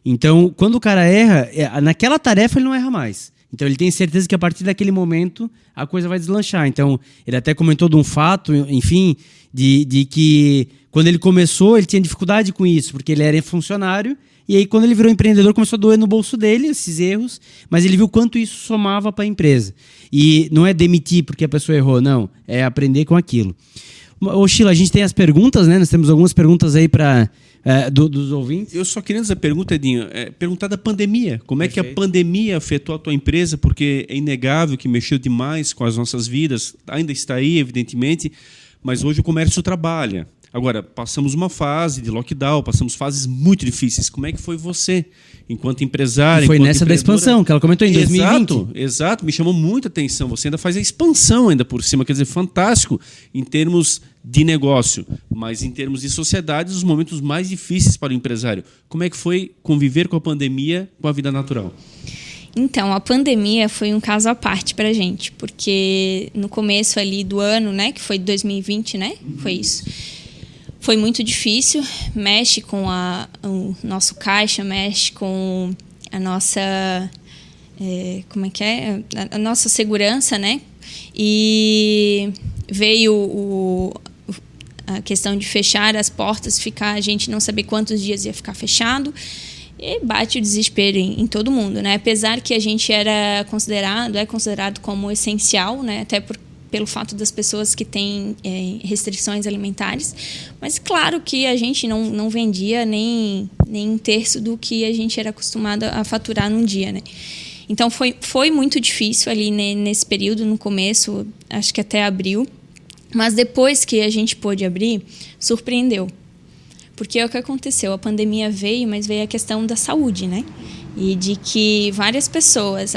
Então, quando o cara erra, naquela tarefa ele não erra mais. Então, ele tem certeza que a partir daquele momento a coisa vai deslanchar. Então, ele até comentou de um fato, enfim, de que quando ele começou, ele tinha dificuldade com isso, porque ele era funcionário. E aí, quando ele virou empreendedor, começou a doer no bolso dele esses erros, mas ele viu quanto isso somava para a empresa. E não é demitir porque a pessoa errou, não. É aprender com aquilo. Ô, Sheila, a gente tem as perguntas, né? Nós temos algumas perguntas aí dos ouvintes. Eu só queria fazer a pergunta, Edinho, perguntar da pandemia. Como é que a pandemia afetou a tua empresa? Porque é inegável que mexeu demais com as nossas vidas. Ainda está aí, evidentemente, mas hoje o comércio trabalha. Agora, passamos uma fase de lockdown, passamos fases muito difíceis. Como é que foi você, enquanto empresário? Foi nessa da expansão, que ela comentou em 2020. Exato, me chamou muita atenção. Você ainda faz a expansão ainda por cima, quer dizer, fantástico em termos de negócio, mas em termos de sociedade, os momentos mais difíceis para o empresário. Como é que foi conviver com a pandemia, com a vida natural? Então, a pandemia foi um caso à parte para a gente, porque no começo ali do ano, né, que foi 2020, né, foi isso. Foi muito difícil, mexe com o nosso caixa, mexe com a nossa, a nossa segurança, né? E veio a questão de fechar as portas, a gente não saber quantos dias ia ficar fechado, e bate o desespero em todo mundo, né? Apesar que a gente é considerado como essencial, né? Até pelo fato das pessoas que têm restrições alimentares, mas claro que a gente não vendia nem um terço do que a gente era acostumado a faturar num dia, né? Então foi muito difícil ali nesse período, no começo, acho que até abril, mas depois que a gente pôde abrir, surpreendeu. Porque é o que aconteceu, a pandemia veio, mas veio a questão da saúde, né? E de que várias pessoas,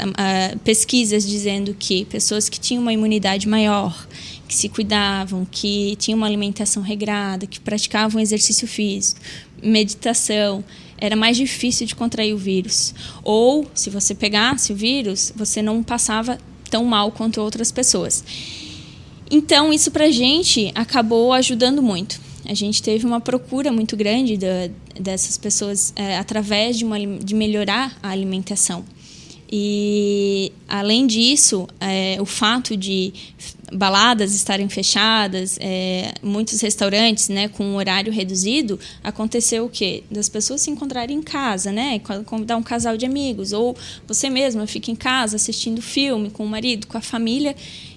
pesquisas dizendo que pessoas que tinham uma imunidade maior, que se cuidavam, que tinham uma alimentação regrada, que praticavam exercício físico, meditação, era mais difícil de contrair o vírus. Ou, se você pegasse o vírus, você não passava tão mal quanto outras pessoas. Então, isso pra gente acabou ajudando muito. A gente teve uma procura muito grande dessas pessoas através de melhorar a alimentação. E, além disso, o fato de baladas estarem fechadas, muitos restaurantes, né, com um horário reduzido, aconteceu o quê? Das pessoas se encontrarem em casa, né, convidar um casal de amigos, ou você mesma fica em casa assistindo filme com o marido, com a família,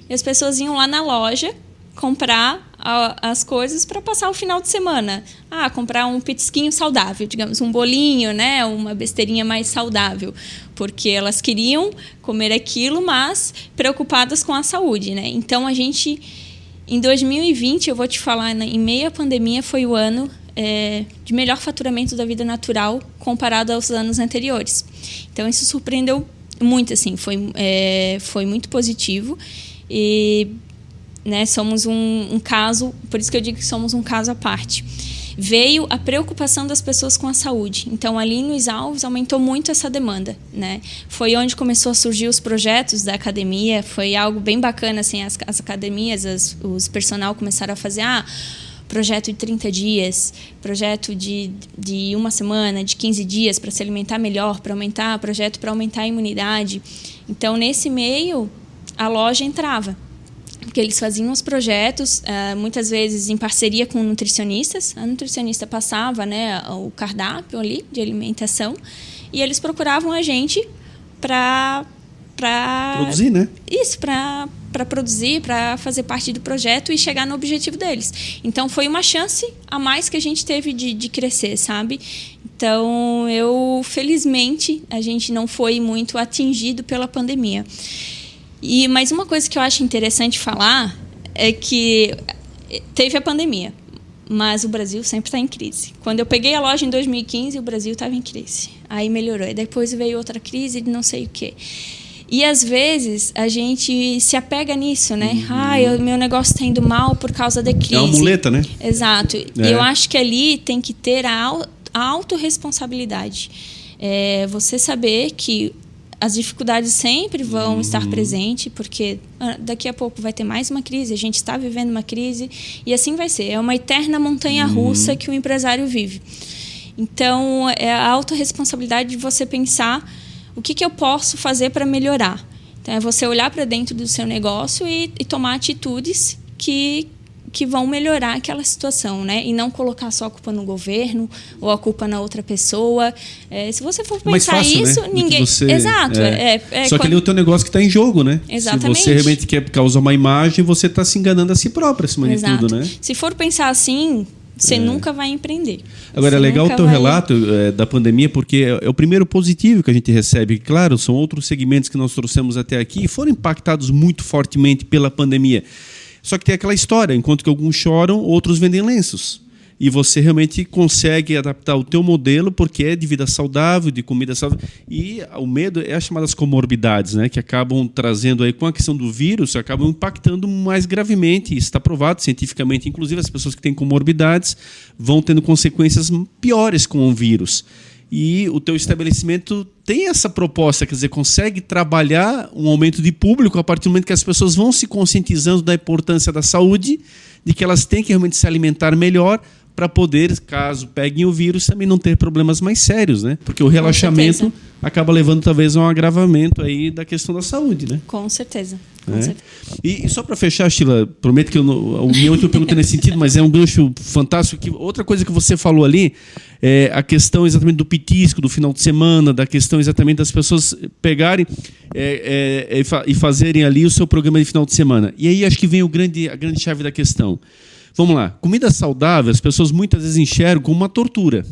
e as pessoas iam lá na loja comprar as coisas para passar o final de semana. Comprar um petisquinho saudável, digamos, um bolinho, né, uma besteirinha mais saudável, porque elas queriam comer aquilo, mas preocupadas com a saúde, né? Então, a gente, em 2020, eu vou te falar, em meio à pandemia, foi o ano de melhor faturamento da vida natural comparado aos anos anteriores. Então, isso surpreendeu muito, assim, foi muito positivo e, né, somos um caso, por isso que eu digo que somos um caso à parte. Veio a preocupação das pessoas com a saúde. Então, ali em Luiz Alves, aumentou muito essa demanda, né? Foi onde começou a surgir os projetos da academia, foi algo bem bacana, assim, as academias, os personal começaram a fazer, projeto de 30 dias, projeto de uma semana, de 15 dias, para se alimentar melhor, projeto para aumentar a imunidade. Então, nesse meio, a loja entrava, porque eles faziam os projetos, muitas vezes em parceria com nutricionistas. A nutricionista passava, né, o cardápio ali de alimentação e eles procuravam a gente para produzir, né? Isso, para produzir, para fazer parte do projeto e chegar no objetivo deles. Então, foi uma chance a mais que a gente teve de crescer, sabe? Então, felizmente, a gente não foi muito atingido pela pandemia. Mas uma coisa que eu acho interessante falar é que teve a pandemia, mas o Brasil sempre está em crise. Quando eu peguei a loja em 2015, o Brasil estava em crise. Aí melhorou. E depois veio outra crise de não sei o quê. E, às vezes, a gente se apega nisso, né? Meu negócio está indo mal por causa da crise. É uma muleta, né? Exato. E eu acho que ali tem que ter a autorresponsabilidade. Você saber que as dificuldades sempre vão estar presentes, porque daqui a pouco vai ter mais uma crise, a gente está vivendo uma crise, e assim vai ser. É uma eterna montanha-russa que o empresário vive. Então, é a autorresponsabilidade de você pensar o que eu posso fazer para melhorar. Então, é você olhar para dentro do seu negócio e tomar atitudes que vão melhorar aquela situação, né? E não colocar só a culpa no governo ou a culpa na outra pessoa. Se você for pensar fácil, isso, né? ninguém... Exato. Só que ali é o teu negócio que está em jogo, né? Exatamente. Se você realmente quer causar uma imagem, você está se enganando a si próprio, acima de tudo, né? Se for pensar assim, você nunca vai empreender. Agora, é legal o teu relato da pandemia, porque é o primeiro positivo que a gente recebe. Claro, são outros segmentos que nós trouxemos até aqui e foram impactados muito fortemente pela pandemia. Só que tem aquela história, enquanto que alguns choram, outros vendem lenços. E você realmente consegue adaptar o teu modelo, porque é de vida saudável, de comida saudável. E o medo é as chamadas comorbidades, né, que acabam trazendo, aí, com a questão do vírus, acabam impactando mais gravemente. Isso está provado cientificamente. Inclusive, as pessoas que têm comorbidades vão tendo consequências piores com o vírus. E o teu estabelecimento tem essa proposta, quer dizer, consegue trabalhar um aumento de público a partir do momento que as pessoas vão se conscientizando da importância da saúde, de que elas têm que realmente se alimentar melhor para poder, caso peguem o vírus, também não ter problemas mais sérios, né? Porque o relaxamento acaba levando talvez a um agravamento aí da questão da saúde, né? Com certeza. E só para fechar, Sheila, prometo que o meu último pergunta nesse sentido, mas é um gancho fantástico. Outra coisa que você falou ali é a questão exatamente do petisco, do final de semana, da questão exatamente das pessoas pegarem e fazerem ali o seu programa de final de semana. E aí acho que vem a grande chave da questão. Vamos lá, comida saudável, as pessoas muitas vezes enxergam como uma tortura.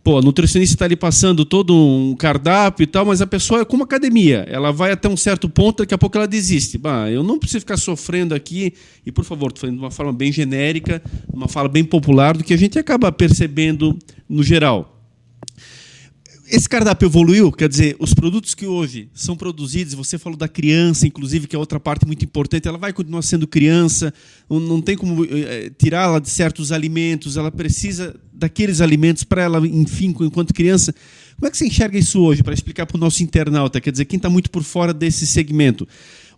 Pô, a nutricionista está ali passando todo um cardápio e tal, mas a pessoa é como academia. Ela vai até um certo ponto, daqui a pouco ela desiste. Eu não preciso ficar sofrendo aqui. E, por favor, estou falando de uma forma bem genérica, uma fala bem popular, do que a gente acaba percebendo no geral. Esse cardápio evoluiu, quer dizer, os produtos que hoje são produzidos, você falou da criança, inclusive, que é outra parte muito importante, ela vai continuar sendo criança, não tem como tirá-la de certos alimentos, ela precisa daqueles alimentos para ela, enfim, enquanto criança. Como é que você enxerga isso hoje, para explicar para o nosso internauta, quer dizer, quem está muito por fora desse segmento?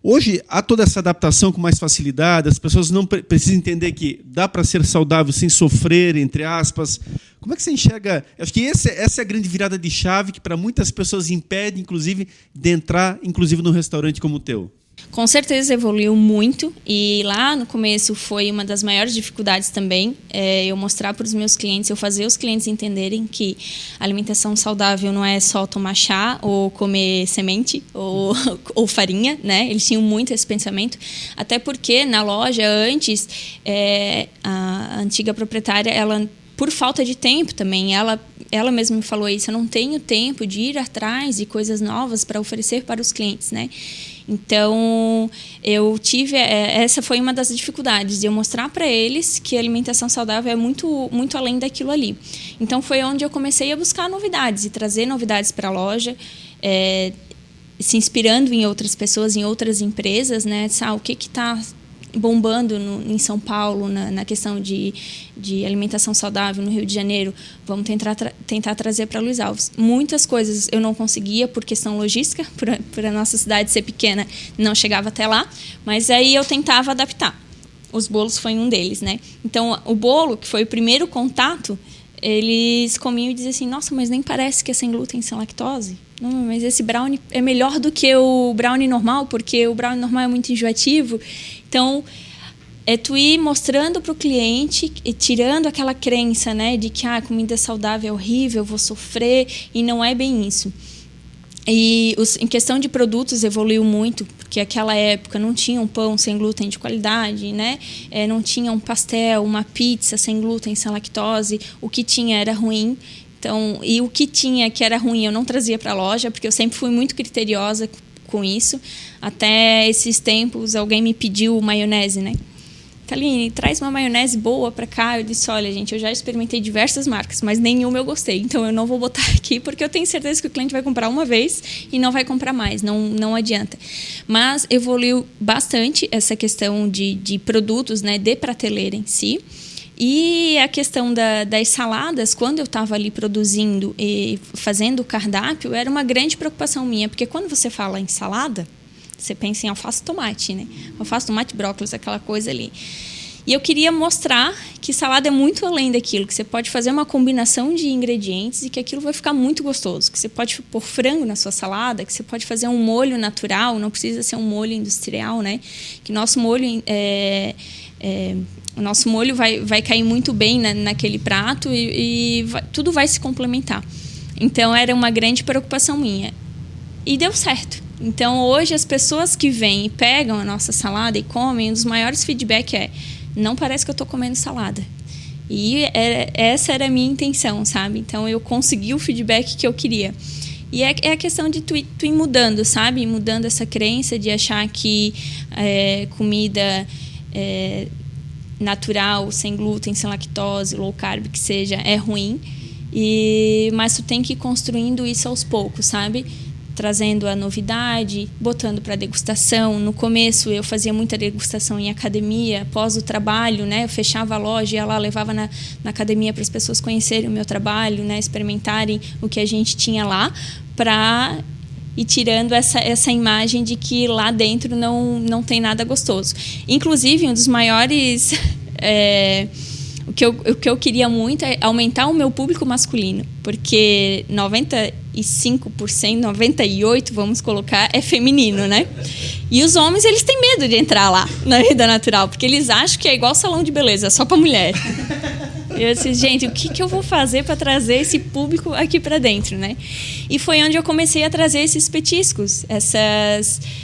Hoje, há toda essa adaptação com mais facilidade, as pessoas não precisam entender que dá para ser saudável sem sofrer, entre aspas. Como é que você enxerga? Acho que essa é a grande virada de chave que para muitas pessoas impede, inclusive, de entrar, inclusive, num restaurante como o teu. Com certeza evoluiu muito e lá no começo foi uma das maiores dificuldades também, eu mostrar para os meus clientes, eu fazer os clientes entenderem que alimentação saudável não é só tomar chá ou comer semente ou farinha, né? Eles tinham muito esse pensamento, até porque na loja antes, a antiga proprietária, ela, por falta de tempo também, ela mesma me falou isso, eu não tenho tempo de ir atrás de coisas novas para oferecer para os clientes, né? Então, eu tive... essa foi uma das dificuldades, de eu mostrar para eles que a alimentação saudável é muito, muito além daquilo ali. Então, foi onde eu comecei a buscar novidades e trazer novidades para a loja, se inspirando em outras pessoas, em outras empresas, né? O que está bombando em São Paulo, na questão de alimentação saudável no Rio de Janeiro, vamos tentar trazer para Luiz Alves. Muitas coisas eu não conseguia por questão logística, por a nossa cidade ser pequena, não chegava até lá, mas aí eu tentava adaptar. Os bolos foi um deles, né? Então, o bolo, que foi o primeiro contato, eles comiam e diziam assim, nossa, mas nem parece que é sem glúten, sem lactose. Não, mas esse brownie é melhor do que o brownie normal, porque o brownie normal é muito enjoativo. Então, é tu ir mostrando para o cliente e tirando aquela crença, né, de que a comida saudável é horrível, eu vou sofrer, e não é bem isso. E em questão de produtos evoluiu muito, porque naquela época não tinha um pão sem glúten de qualidade, né? Não tinha um pastel, uma pizza sem glúten, sem lactose. O que tinha era ruim. Então, e o que tinha que era ruim eu não trazia para a loja, porque eu sempre fui muito criteriosa com isso. Até esses tempos alguém me pediu maionese, né? Kaline, traz uma maionese boa para cá. Eu disse, olha, gente, eu já experimentei diversas marcas, mas nenhuma eu gostei. Então, eu não vou botar aqui, porque eu tenho certeza que o cliente vai comprar uma vez e não vai comprar mais. Não adianta. Mas evoluiu bastante essa questão de produtos, né, de prateleira em si. E a questão das saladas, quando eu estava ali produzindo e fazendo o cardápio, era uma grande preocupação minha. Porque quando você fala em salada, você pensa em alface e tomate, né? Alface, tomate, brócolis, aquela coisa ali. E eu queria mostrar que salada é muito além daquilo, que você pode fazer uma combinação de ingredientes e que aquilo vai ficar muito gostoso. Que você pode pôr frango na sua salada, que você pode fazer um molho natural, não precisa ser um molho industrial, né? Que nosso molho o nosso molho vai cair muito bem naquele prato e tudo vai se complementar. Então, era uma grande preocupação minha. E deu certo. Então, hoje, as pessoas que vêm e pegam a nossa salada e comem, um dos maiores feedbacks não parece que eu estou comendo salada. E essa era a minha intenção, sabe? Então, eu consegui o feedback que eu queria. E é a questão de tu ir mudando, sabe? Mudando essa crença de achar que comida natural, sem glúten, sem lactose, low carb, que seja, é ruim. Mas tu tem que ir construindo isso aos poucos, sabe? Trazendo a novidade, botando para degustação. No começo eu fazia muita degustação em academia, após o trabalho, né? Eu fechava a loja, ia lá, levava na academia para as pessoas conhecerem o meu trabalho, né? Experimentarem o que a gente tinha lá, para ir tirando essa imagem de que lá dentro não tem nada gostoso. Inclusive, um dos maiores... O que eu queria muito é aumentar o meu público masculino, porque 95%, 98%, vamos colocar, é feminino, né? E os homens, eles têm medo de entrar lá na vida natural, porque eles acham que é igual salão de beleza, só para mulher. Eu disse, gente, o que eu vou fazer para trazer esse público aqui para dentro, né? E foi onde eu comecei a trazer esses petiscos,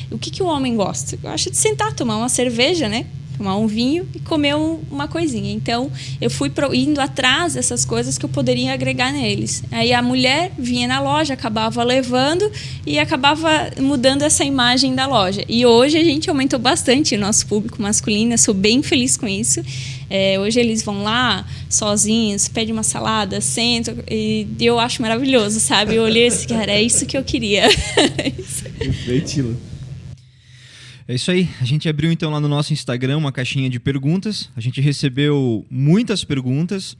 o que o homem gosta? Eu acho de sentar, tomar uma cerveja, né? Tomar um vinho e comer uma coisinha. Então, eu fui indo atrás dessas coisas que eu poderia agregar neles. Aí a mulher vinha na loja, acabava levando e acabava mudando essa imagem da loja. E hoje a gente aumentou bastante o nosso público masculino, eu sou bem feliz com isso. Hoje eles vão lá sozinhos, pedem uma salada, sentam, e eu acho maravilhoso, sabe? Eu olhei esse cara, é isso que eu queria. Perfeito. É isso aí, a gente abriu então lá no nosso Instagram uma caixinha de perguntas, a gente recebeu muitas perguntas,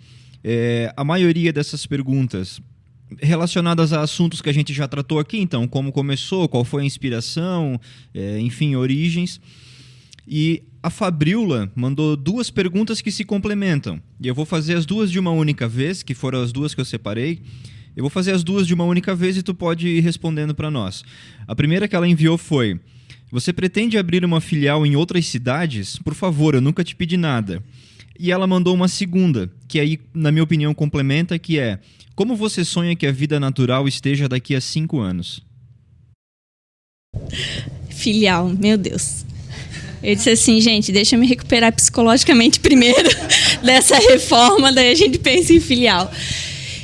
a maioria dessas perguntas relacionadas a assuntos que a gente já tratou aqui, então, como começou, qual foi a inspiração, enfim, origens, e A Fabriola mandou 2 perguntas que se complementam. E eu vou fazer as 2 de uma única vez, que foram as 2 que eu separei. Eu vou fazer as 2 de uma única vez e tu pode ir respondendo para nós. A primeira que ela enviou foi: você pretende abrir uma filial em outras cidades? Por favor, eu nunca te pedi nada. E ela mandou uma segunda, que aí, na minha opinião, complementa, que é: como você sonha que a Vida Natural esteja daqui a 5 anos? Filial, meu Deus. Eu disse assim, gente, deixa eu me recuperar psicologicamente primeiro dessa reforma, daí a gente pensa em filial.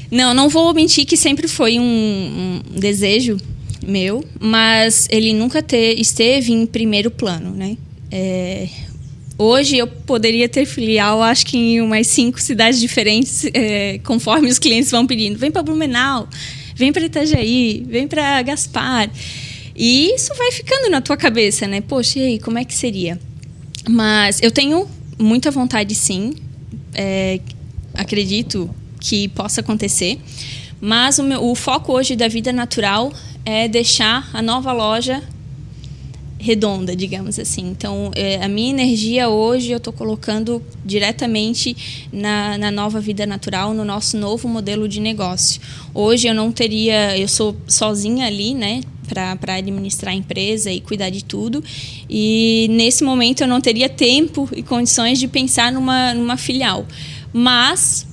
Não vou mentir que sempre foi um desejo meu, mas ele nunca esteve em primeiro plano, né? Hoje eu poderia ter filial, acho que em umas 5 cidades diferentes, conforme os clientes vão pedindo. Vem para Blumenau, vem para Itajaí, vem para Gaspar. E isso vai ficando na tua cabeça, né? Poxa, e aí, como é que seria? Mas eu tenho muita vontade, sim. Acredito que possa acontecer. Mas o foco hoje da Vida Natural é deixar a nova loja redonda, digamos assim. Então, a minha energia hoje eu estou colocando diretamente na nova Vida Natural, no nosso novo modelo de negócio. Hoje eu sou sozinha ali, né, para administrar a empresa e cuidar de tudo. E nesse momento eu não teria tempo e condições de pensar numa filial. Mas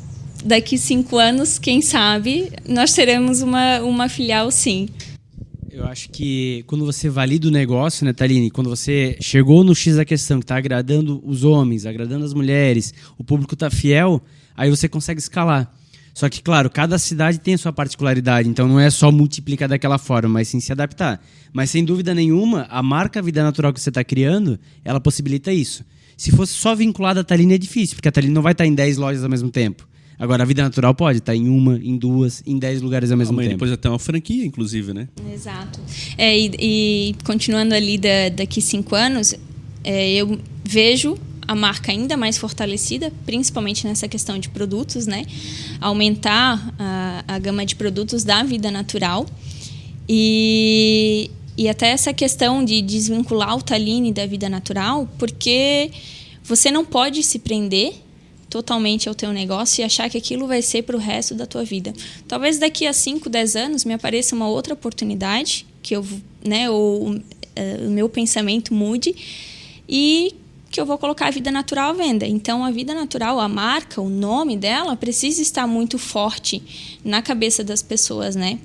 daqui 5 anos, quem sabe, nós teremos uma filial, sim. Eu acho que quando você valida o negócio, né, Thaline? Quando você chegou no X da questão, que está agradando os homens, agradando as mulheres, o público está fiel, aí você consegue escalar. Só que, claro, cada cidade tem a sua particularidade, então não é só multiplicar daquela forma, mas sim se adaptar. Mas, sem dúvida nenhuma, a marca Vida Natural que você está criando, ela possibilita isso. Se fosse só vinculada à Thaline é difícil, porque a Thaline não vai estar em 10 lojas ao mesmo tempo. Agora, a Vida Natural pode estar em 1, em 2, em 10 lugares ao mesmo tempo. Depois até uma franquia, inclusive, né? Exato. E continuando ali daqui 5 anos, eu vejo a marca ainda mais fortalecida, principalmente nessa questão de produtos, né? Aumentar a gama de produtos da Vida Natural. E até essa questão de desvincular o Thaline da Vida Natural, porque você não pode se prender totalmente ao teu negócio e achar que aquilo vai ser para o resto da tua vida. Talvez daqui a 5, 10 anos me apareça uma outra oportunidade, que o meu pensamento mude e que eu vou colocar a Vida Natural à venda. Então, a Vida Natural, a marca, o nome dela, precisa estar muito forte na cabeça das pessoas, né?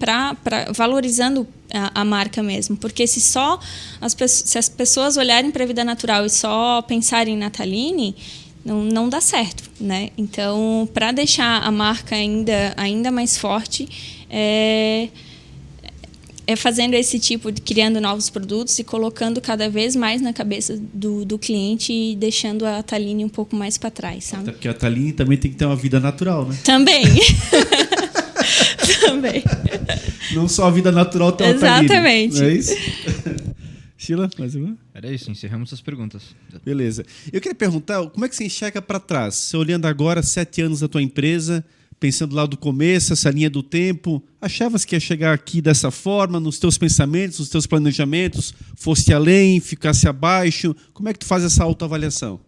Valorizando a marca mesmo. Porque se as pessoas olharem para a Vida Natural e só pensarem na Thaline, não dá certo, né? Então, para deixar a marca ainda mais forte, é fazendo esse tipo de criando novos produtos e colocando cada vez mais na cabeça do cliente e deixando a Thaline um pouco mais para trás, sabe? Até porque a Thaline também tem que ter uma vida natural, né? Também. Também. Não só a Vida Natural tem uma Thaline. Exatamente. Não é isso? Sheila, mais uma? Era isso, encerramos as perguntas. Beleza. Eu queria perguntar, como é que você enxerga para trás? Você olhando agora 7 anos da tua empresa, pensando lá do começo, essa linha do tempo, achavas que ia chegar aqui dessa forma, nos teus pensamentos, nos teus planejamentos, fosse além, ficasse abaixo? Como é que tu faz essa autoavaliação?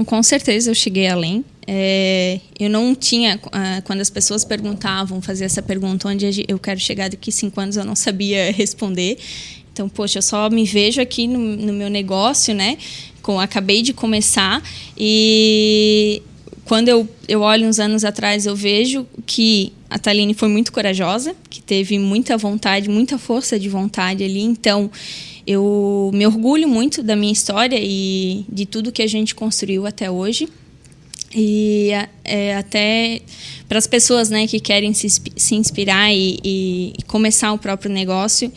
Com certeza eu cheguei além. Eu não tinha, quando as pessoas perguntavam, fazia essa pergunta, onde eu quero chegar daqui 5 anos, eu não sabia responder. Então, poxa, eu só me vejo aqui no meu negócio, né? Acabei de começar e quando eu olho uns anos atrás, eu vejo que a Thaline foi muito corajosa, que teve muita vontade, muita força de vontade ali. Então, eu me orgulho muito da minha história e de tudo que a gente construiu até hoje. E até para as pessoas, né, que querem se inspirar e começar o próprio negócio,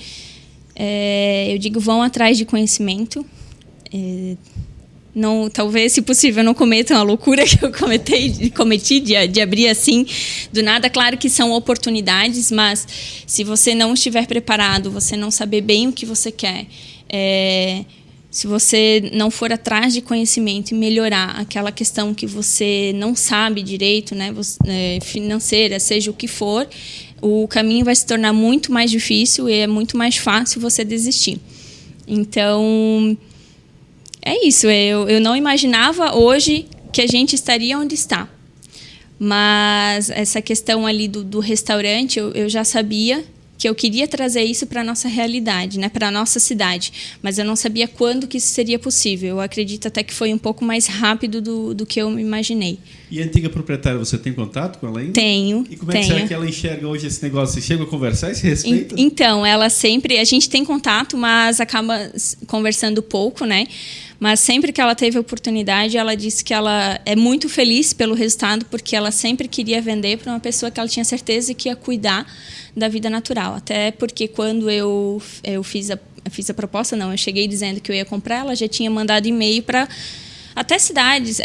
eu digo, vão atrás de conhecimento. Não, talvez, se possível, não cometam a loucura que eu cometi de abrir assim do nada. Claro que são oportunidades, mas se você não estiver preparado, você não saber bem o que você quer, se você não for atrás de conhecimento e melhorar aquela questão que você não sabe direito, né, financeira, seja o que for, o caminho vai se tornar muito mais difícil e é muito mais fácil você desistir. Então, é isso. Eu não imaginava hoje que a gente estaria onde está. Mas essa questão ali do restaurante, eu já sabia que eu queria trazer isso para a nossa realidade, né, para a nossa cidade. Mas eu não sabia quando que isso seria possível. Eu acredito até que foi um pouco mais rápido do que eu me imaginei. E a antiga proprietária, você tem contato com ela ainda? Tenho. E como é que será que ela enxerga hoje esse negócio? Você chega a conversar a esse respeito? Então, ela sempre... A gente tem contato, mas acaba conversando pouco, né? Mas sempre que ela teve a oportunidade, ela disse que ela é muito feliz pelo resultado, porque ela sempre queria vender para uma pessoa que ela tinha certeza que ia cuidar da vida natural. Até porque quando eu fiz a proposta, eu cheguei dizendo que eu ia comprar, ela já tinha mandado e-mail para até cidades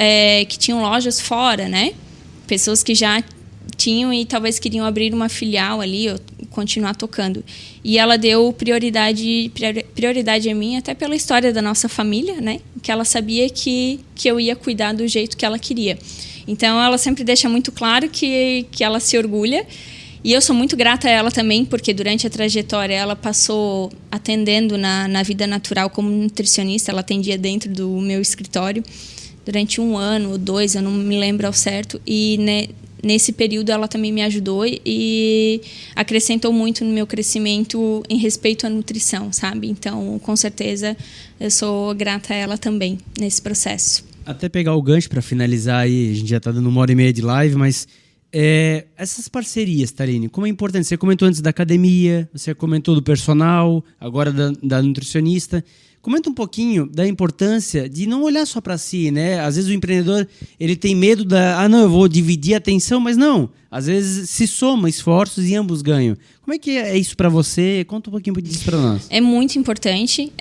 que tinham lojas fora, né? Pessoas que já tinham e talvez queriam abrir uma filial ali, ou continuar tocando. E ela deu prioridade a mim, até pela história da nossa família, né? Que ela sabia que eu ia cuidar do jeito que ela queria. Então, ela sempre deixa muito claro que ela se orgulha. E eu sou muito grata a ela também, porque durante a trajetória ela passou atendendo na Vida Natural como nutricionista. Ela atendia dentro do meu escritório durante 1 ano ou 2, eu não me lembro ao certo. E nesse período ela também me ajudou e acrescentou muito no meu crescimento em respeito à nutrição, sabe? Então, com certeza, eu sou grata a ela também nesse processo. Até pegar o gancho para finalizar aí, a gente já está dando 1h30 de live, mas essas parcerias, Taline, como é importante? Você comentou antes da academia, você comentou do personal, agora da nutricionista. Comenta um pouquinho da importância de não olhar só para si, né? Às vezes o empreendedor ele tem medo eu vou dividir a atenção, mas não. Às vezes se soma esforços e ambos ganham. Como é que é isso para você? Conta um pouquinho disso para nós. É muito importante.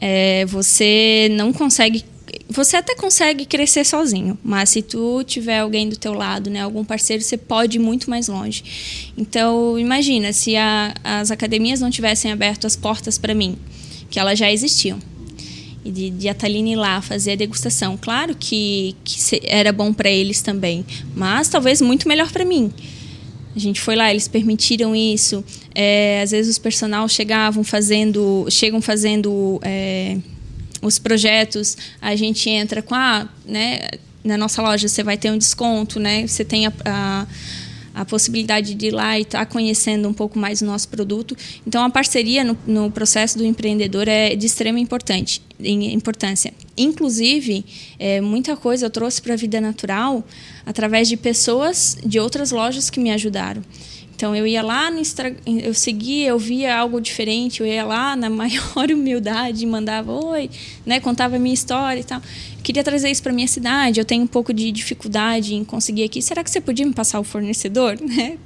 Você não consegue... Você até consegue crescer sozinho, mas se tu tiver alguém do teu lado, né, algum parceiro, você pode ir muito mais longe. Então, imagina, se as academias não tivessem aberto as portas para mim, que elas já existiam, e de a Taline ir lá fazer a degustação. Claro que era bom para eles também, mas talvez muito melhor para mim. A gente foi lá, eles permitiram isso. Às vezes os personal chegam fazendo os projetos, a gente entra com né, na nossa loja você vai ter um desconto, né? Você tem a possibilidade de ir lá e estar conhecendo um pouco mais o nosso produto. Então, a parceria no processo do empreendedor é de extrema importância. Inclusive, muita coisa eu trouxe para a Vida Natural através de pessoas de outras lojas que me ajudaram. Então, eu ia lá, eu seguia, eu via algo diferente, eu ia lá na maior humildade, mandava oi, né, contava a minha história e tal. Queria trazer isso para minha cidade, eu tenho um pouco de dificuldade em conseguir aqui. Será que você podia me passar o fornecedor? Né?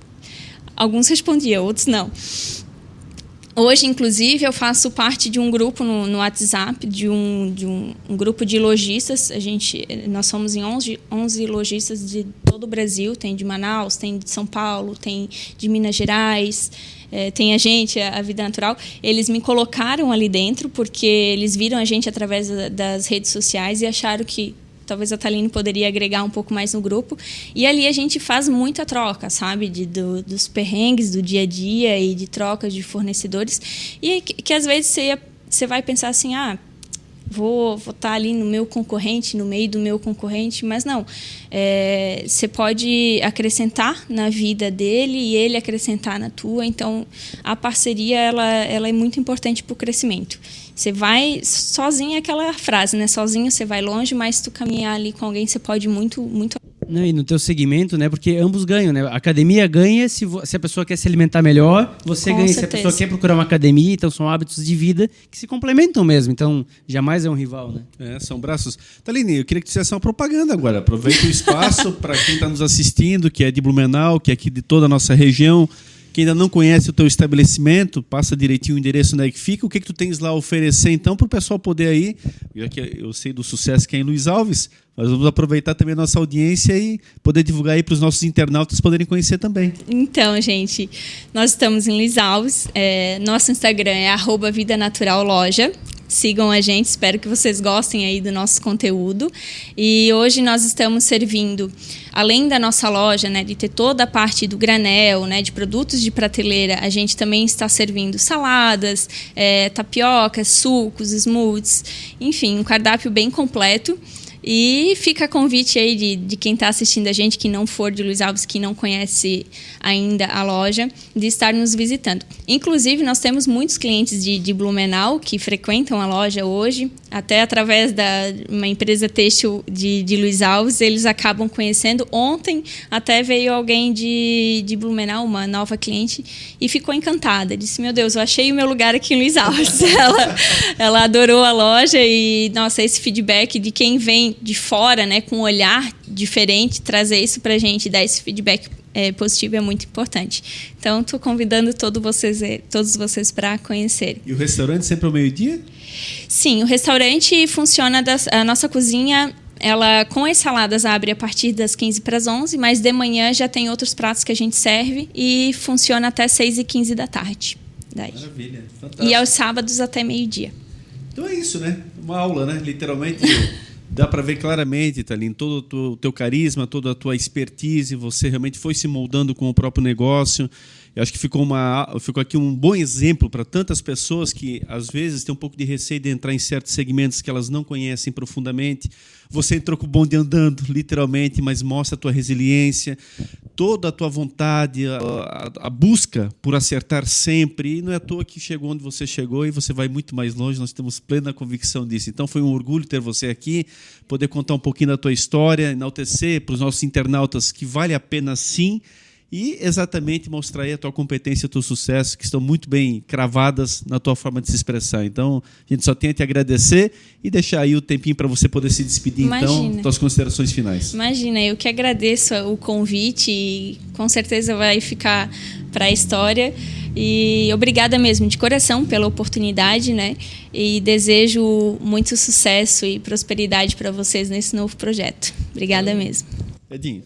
Alguns respondiam, outros não. Hoje, inclusive, eu faço parte de um grupo no WhatsApp, de um grupo de lojistas. Nós somos em 11 lojistas de todo o Brasil. Tem de Manaus, tem de São Paulo, tem de Minas Gerais, tem a Vida Natural. Eles me colocaram ali dentro porque eles viram a gente através das redes sociais e acharam que talvez a Taline poderia agregar um pouco mais no grupo. E ali a gente faz muita troca, sabe? Dos perrengues do dia a dia e de trocas de fornecedores. E que às vezes você vai pensar assim, vou estar ali no meu concorrente, no meio do meu concorrente, mas não. Você pode acrescentar na vida dele e ele acrescentar na tua. Então, a parceria ela é muito importante para o crescimento. Você vai sozinho, aquela frase, né? Sozinho você vai longe, mas se tu caminhar ali com alguém, você pode muito, muito. Não, e no teu segmento, né? Porque ambos ganham, né? A academia ganha se a pessoa quer se alimentar melhor, você Com ganha certeza. se a pessoa quer procurar uma academia. Então são hábitos de vida que se complementam mesmo. Então jamais é um rival, né? São braços. Taline, eu queria que tu fizesse uma propaganda agora. Aproveita o espaço para quem está nos assistindo, que é de Blumenau, que é aqui de toda a nossa região. Quem ainda não conhece o teu estabelecimento, passa direitinho o endereço onde é que fica. O que tu tens lá a oferecer, então, para o pessoal poder aí, já que eu sei do sucesso que é em Luiz Alves, mas vamos aproveitar também a nossa audiência e poder divulgar aí para os nossos internautas poderem conhecer também. Então, gente, nós estamos em Luiz Alves. Nosso Instagram é @vidanaturalloja. sigam a gente, espero que vocês gostem aí do nosso conteúdo. E hoje nós estamos servindo, além da nossa loja, né, de ter toda a parte do granel, né, de produtos de prateleira, a gente também está servindo saladas, tapiocas, sucos, smoothies, enfim, um cardápio bem completo. E fica a convite aí de quem está assistindo a gente, que não for de Luiz Alves, que não conhece ainda a loja, de estar nos visitando. Inclusive, nós temos muitos clientes de Blumenau que frequentam a loja hoje, até através de uma empresa têxtil de Luiz Alves, eles acabam conhecendo. Ontem até veio alguém de Blumenau, uma nova cliente, e ficou encantada. Disse, meu Deus, eu achei o meu lugar aqui em Luiz Alves. Ela adorou a loja e, nossa, esse feedback de quem vem de fora, né, com um olhar diferente, trazer isso pra gente, dar esse feedback positivo é muito importante. Então, estou convidando todos vocês para conhecerem. E o restaurante sempre ao meio-dia? Sim, o restaurante funciona, a nossa cozinha, ela com as saladas abre a partir das 15 para as 11, mas de manhã já tem outros pratos que a gente serve e funciona até 6h15 da tarde. Daí. Maravilha, fantástico. E aos sábados até meio-dia. Então é isso, né? Uma aula, né? Literalmente... Dá para ver claramente, Thaline, todo o teu carisma, toda a tua expertise, você realmente foi se moldando com o próprio negócio. Eu acho que ficou aqui um bom exemplo para tantas pessoas que, às vezes, têm um pouco de receio de entrar em certos segmentos que elas não conhecem profundamente. Você entrou com o bonde andando, literalmente, mas mostra a tua resiliência, toda a tua vontade, a busca por acertar sempre. E não é à toa que chegou onde você chegou e você vai muito mais longe, nós temos plena convicção disso. Então foi um orgulho ter você aqui, poder contar um pouquinho da tua história, enaltecer para os nossos internautas que vale a pena sim, e exatamente mostrar aí a tua competência e o teu sucesso, que estão muito bem cravadas na tua forma de se expressar. Então, a gente só tem a te agradecer e deixar aí o tempinho para você poder se despedir. Imagina. Então, tuas considerações finais. Imagina, eu que agradeço o convite e com certeza vai ficar para a história. E obrigada mesmo, de coração, pela oportunidade, né? E desejo muito sucesso e prosperidade para vocês nesse novo projeto. Obrigada mesmo. Edinho.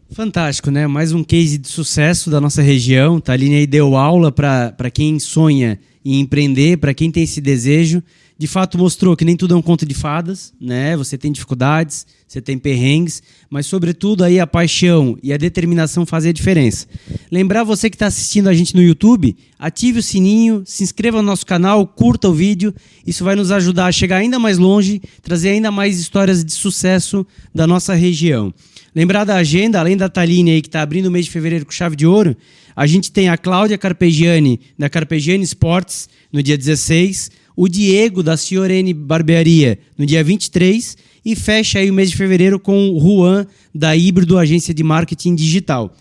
Fantástico, né? Mais um case de sucesso da nossa região. Thaline aí deu aula para quem sonha em empreender, para quem tem esse desejo. De fato mostrou que nem tudo é um conto de fadas, né? Você tem dificuldades, você tem perrengues, mas sobretudo aí a paixão e a determinação fazem a diferença. Lembrar você que está assistindo a gente no YouTube, ative o sininho, se inscreva no nosso canal, curta o vídeo. Isso vai nos ajudar a chegar ainda mais longe, trazer ainda mais histórias de sucesso da nossa região. Lembrar da agenda, além da Thaline aí que está abrindo o mês de fevereiro com chave de ouro, a gente tem a Cláudia Carpegiani, da Carpegiani Sports, no dia 16, o Diego, da Ciorene Barbearia, no dia 23, e fecha aí o mês de fevereiro com o Juan, da Híbrido, agência de marketing digital.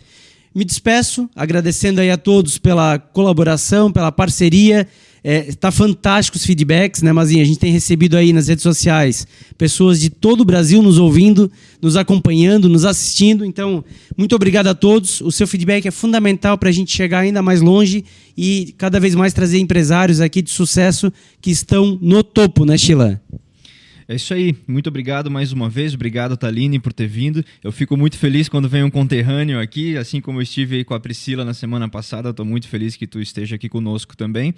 Me despeço, agradecendo aí a todos pela colaboração, pela parceria. Tá fantástico os feedbacks, né, Mazinha? A gente tem recebido aí nas redes sociais pessoas de todo o Brasil nos ouvindo, nos acompanhando, nos assistindo. Então, muito obrigado a todos. O seu feedback é fundamental para a gente chegar ainda mais longe e cada vez mais trazer empresários aqui de sucesso que estão no topo, né, Sheila? É isso aí, muito obrigado mais uma vez, obrigado Thaline por ter vindo. Eu fico muito feliz quando vem um conterrâneo aqui, assim como eu estive aí com a Priscila na semana passada, estou muito feliz que tu esteja aqui conosco também.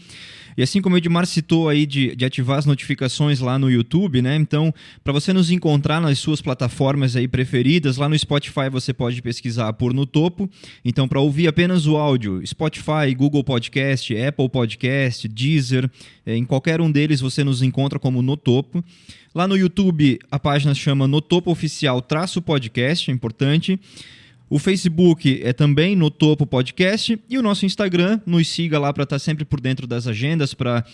E assim como o Edmar citou aí de ativar as notificações lá no YouTube, né? Então, para você nos encontrar nas suas plataformas aí preferidas, lá no Spotify você pode pesquisar por No Topo. Então, para ouvir apenas o áudio, Spotify, Google Podcast, Apple Podcast, Deezer, em qualquer um deles você nos encontra como No Topo. Lá no YouTube, a página se chama No Topo Oficial -podcast, é importante. O Facebook é também No Topo Podcast. E o nosso Instagram, nos siga lá para estar sempre por dentro das agendas, para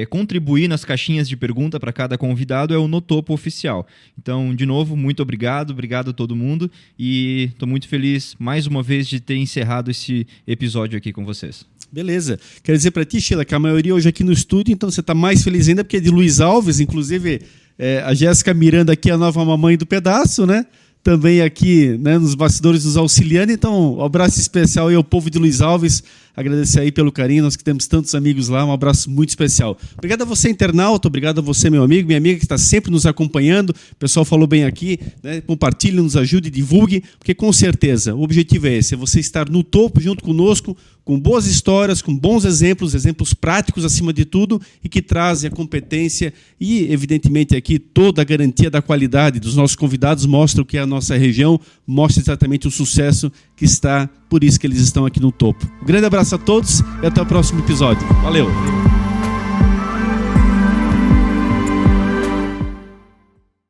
contribuir nas caixinhas de pergunta para cada convidado, é o No Topo Oficial. Então, de novo, muito obrigado a todo mundo. E estou muito feliz, mais uma vez, de ter encerrado esse episódio aqui com vocês. Beleza. Quero dizer para ti, Sheila, que a maioria hoje aqui no estúdio, então você está mais feliz ainda, porque é de Luiz Alves, inclusive a Jéssica Miranda aqui, a nova mamãe do pedaço, né? Também aqui, né, nos bastidores nos auxiliando. Então, um abraço especial aí ao povo de Luiz Alves, agradecer aí pelo carinho, nós que temos tantos amigos lá, um abraço muito especial. Obrigado a você, internauta, obrigado a você, meu amigo, minha amiga, que está sempre nos acompanhando. O pessoal falou bem aqui, né? Compartilhe, nos ajude, divulgue, porque com certeza o objetivo é esse, é você estar no topo junto conosco, com boas histórias, com bons exemplos, exemplos práticos acima de tudo, e que trazem a competência e, evidentemente, aqui toda a garantia da qualidade dos nossos convidados, mostram que a nossa região mostra exatamente o sucesso que está, por isso que eles estão aqui no topo. Um grande abraço a todos e até o próximo episódio. Valeu!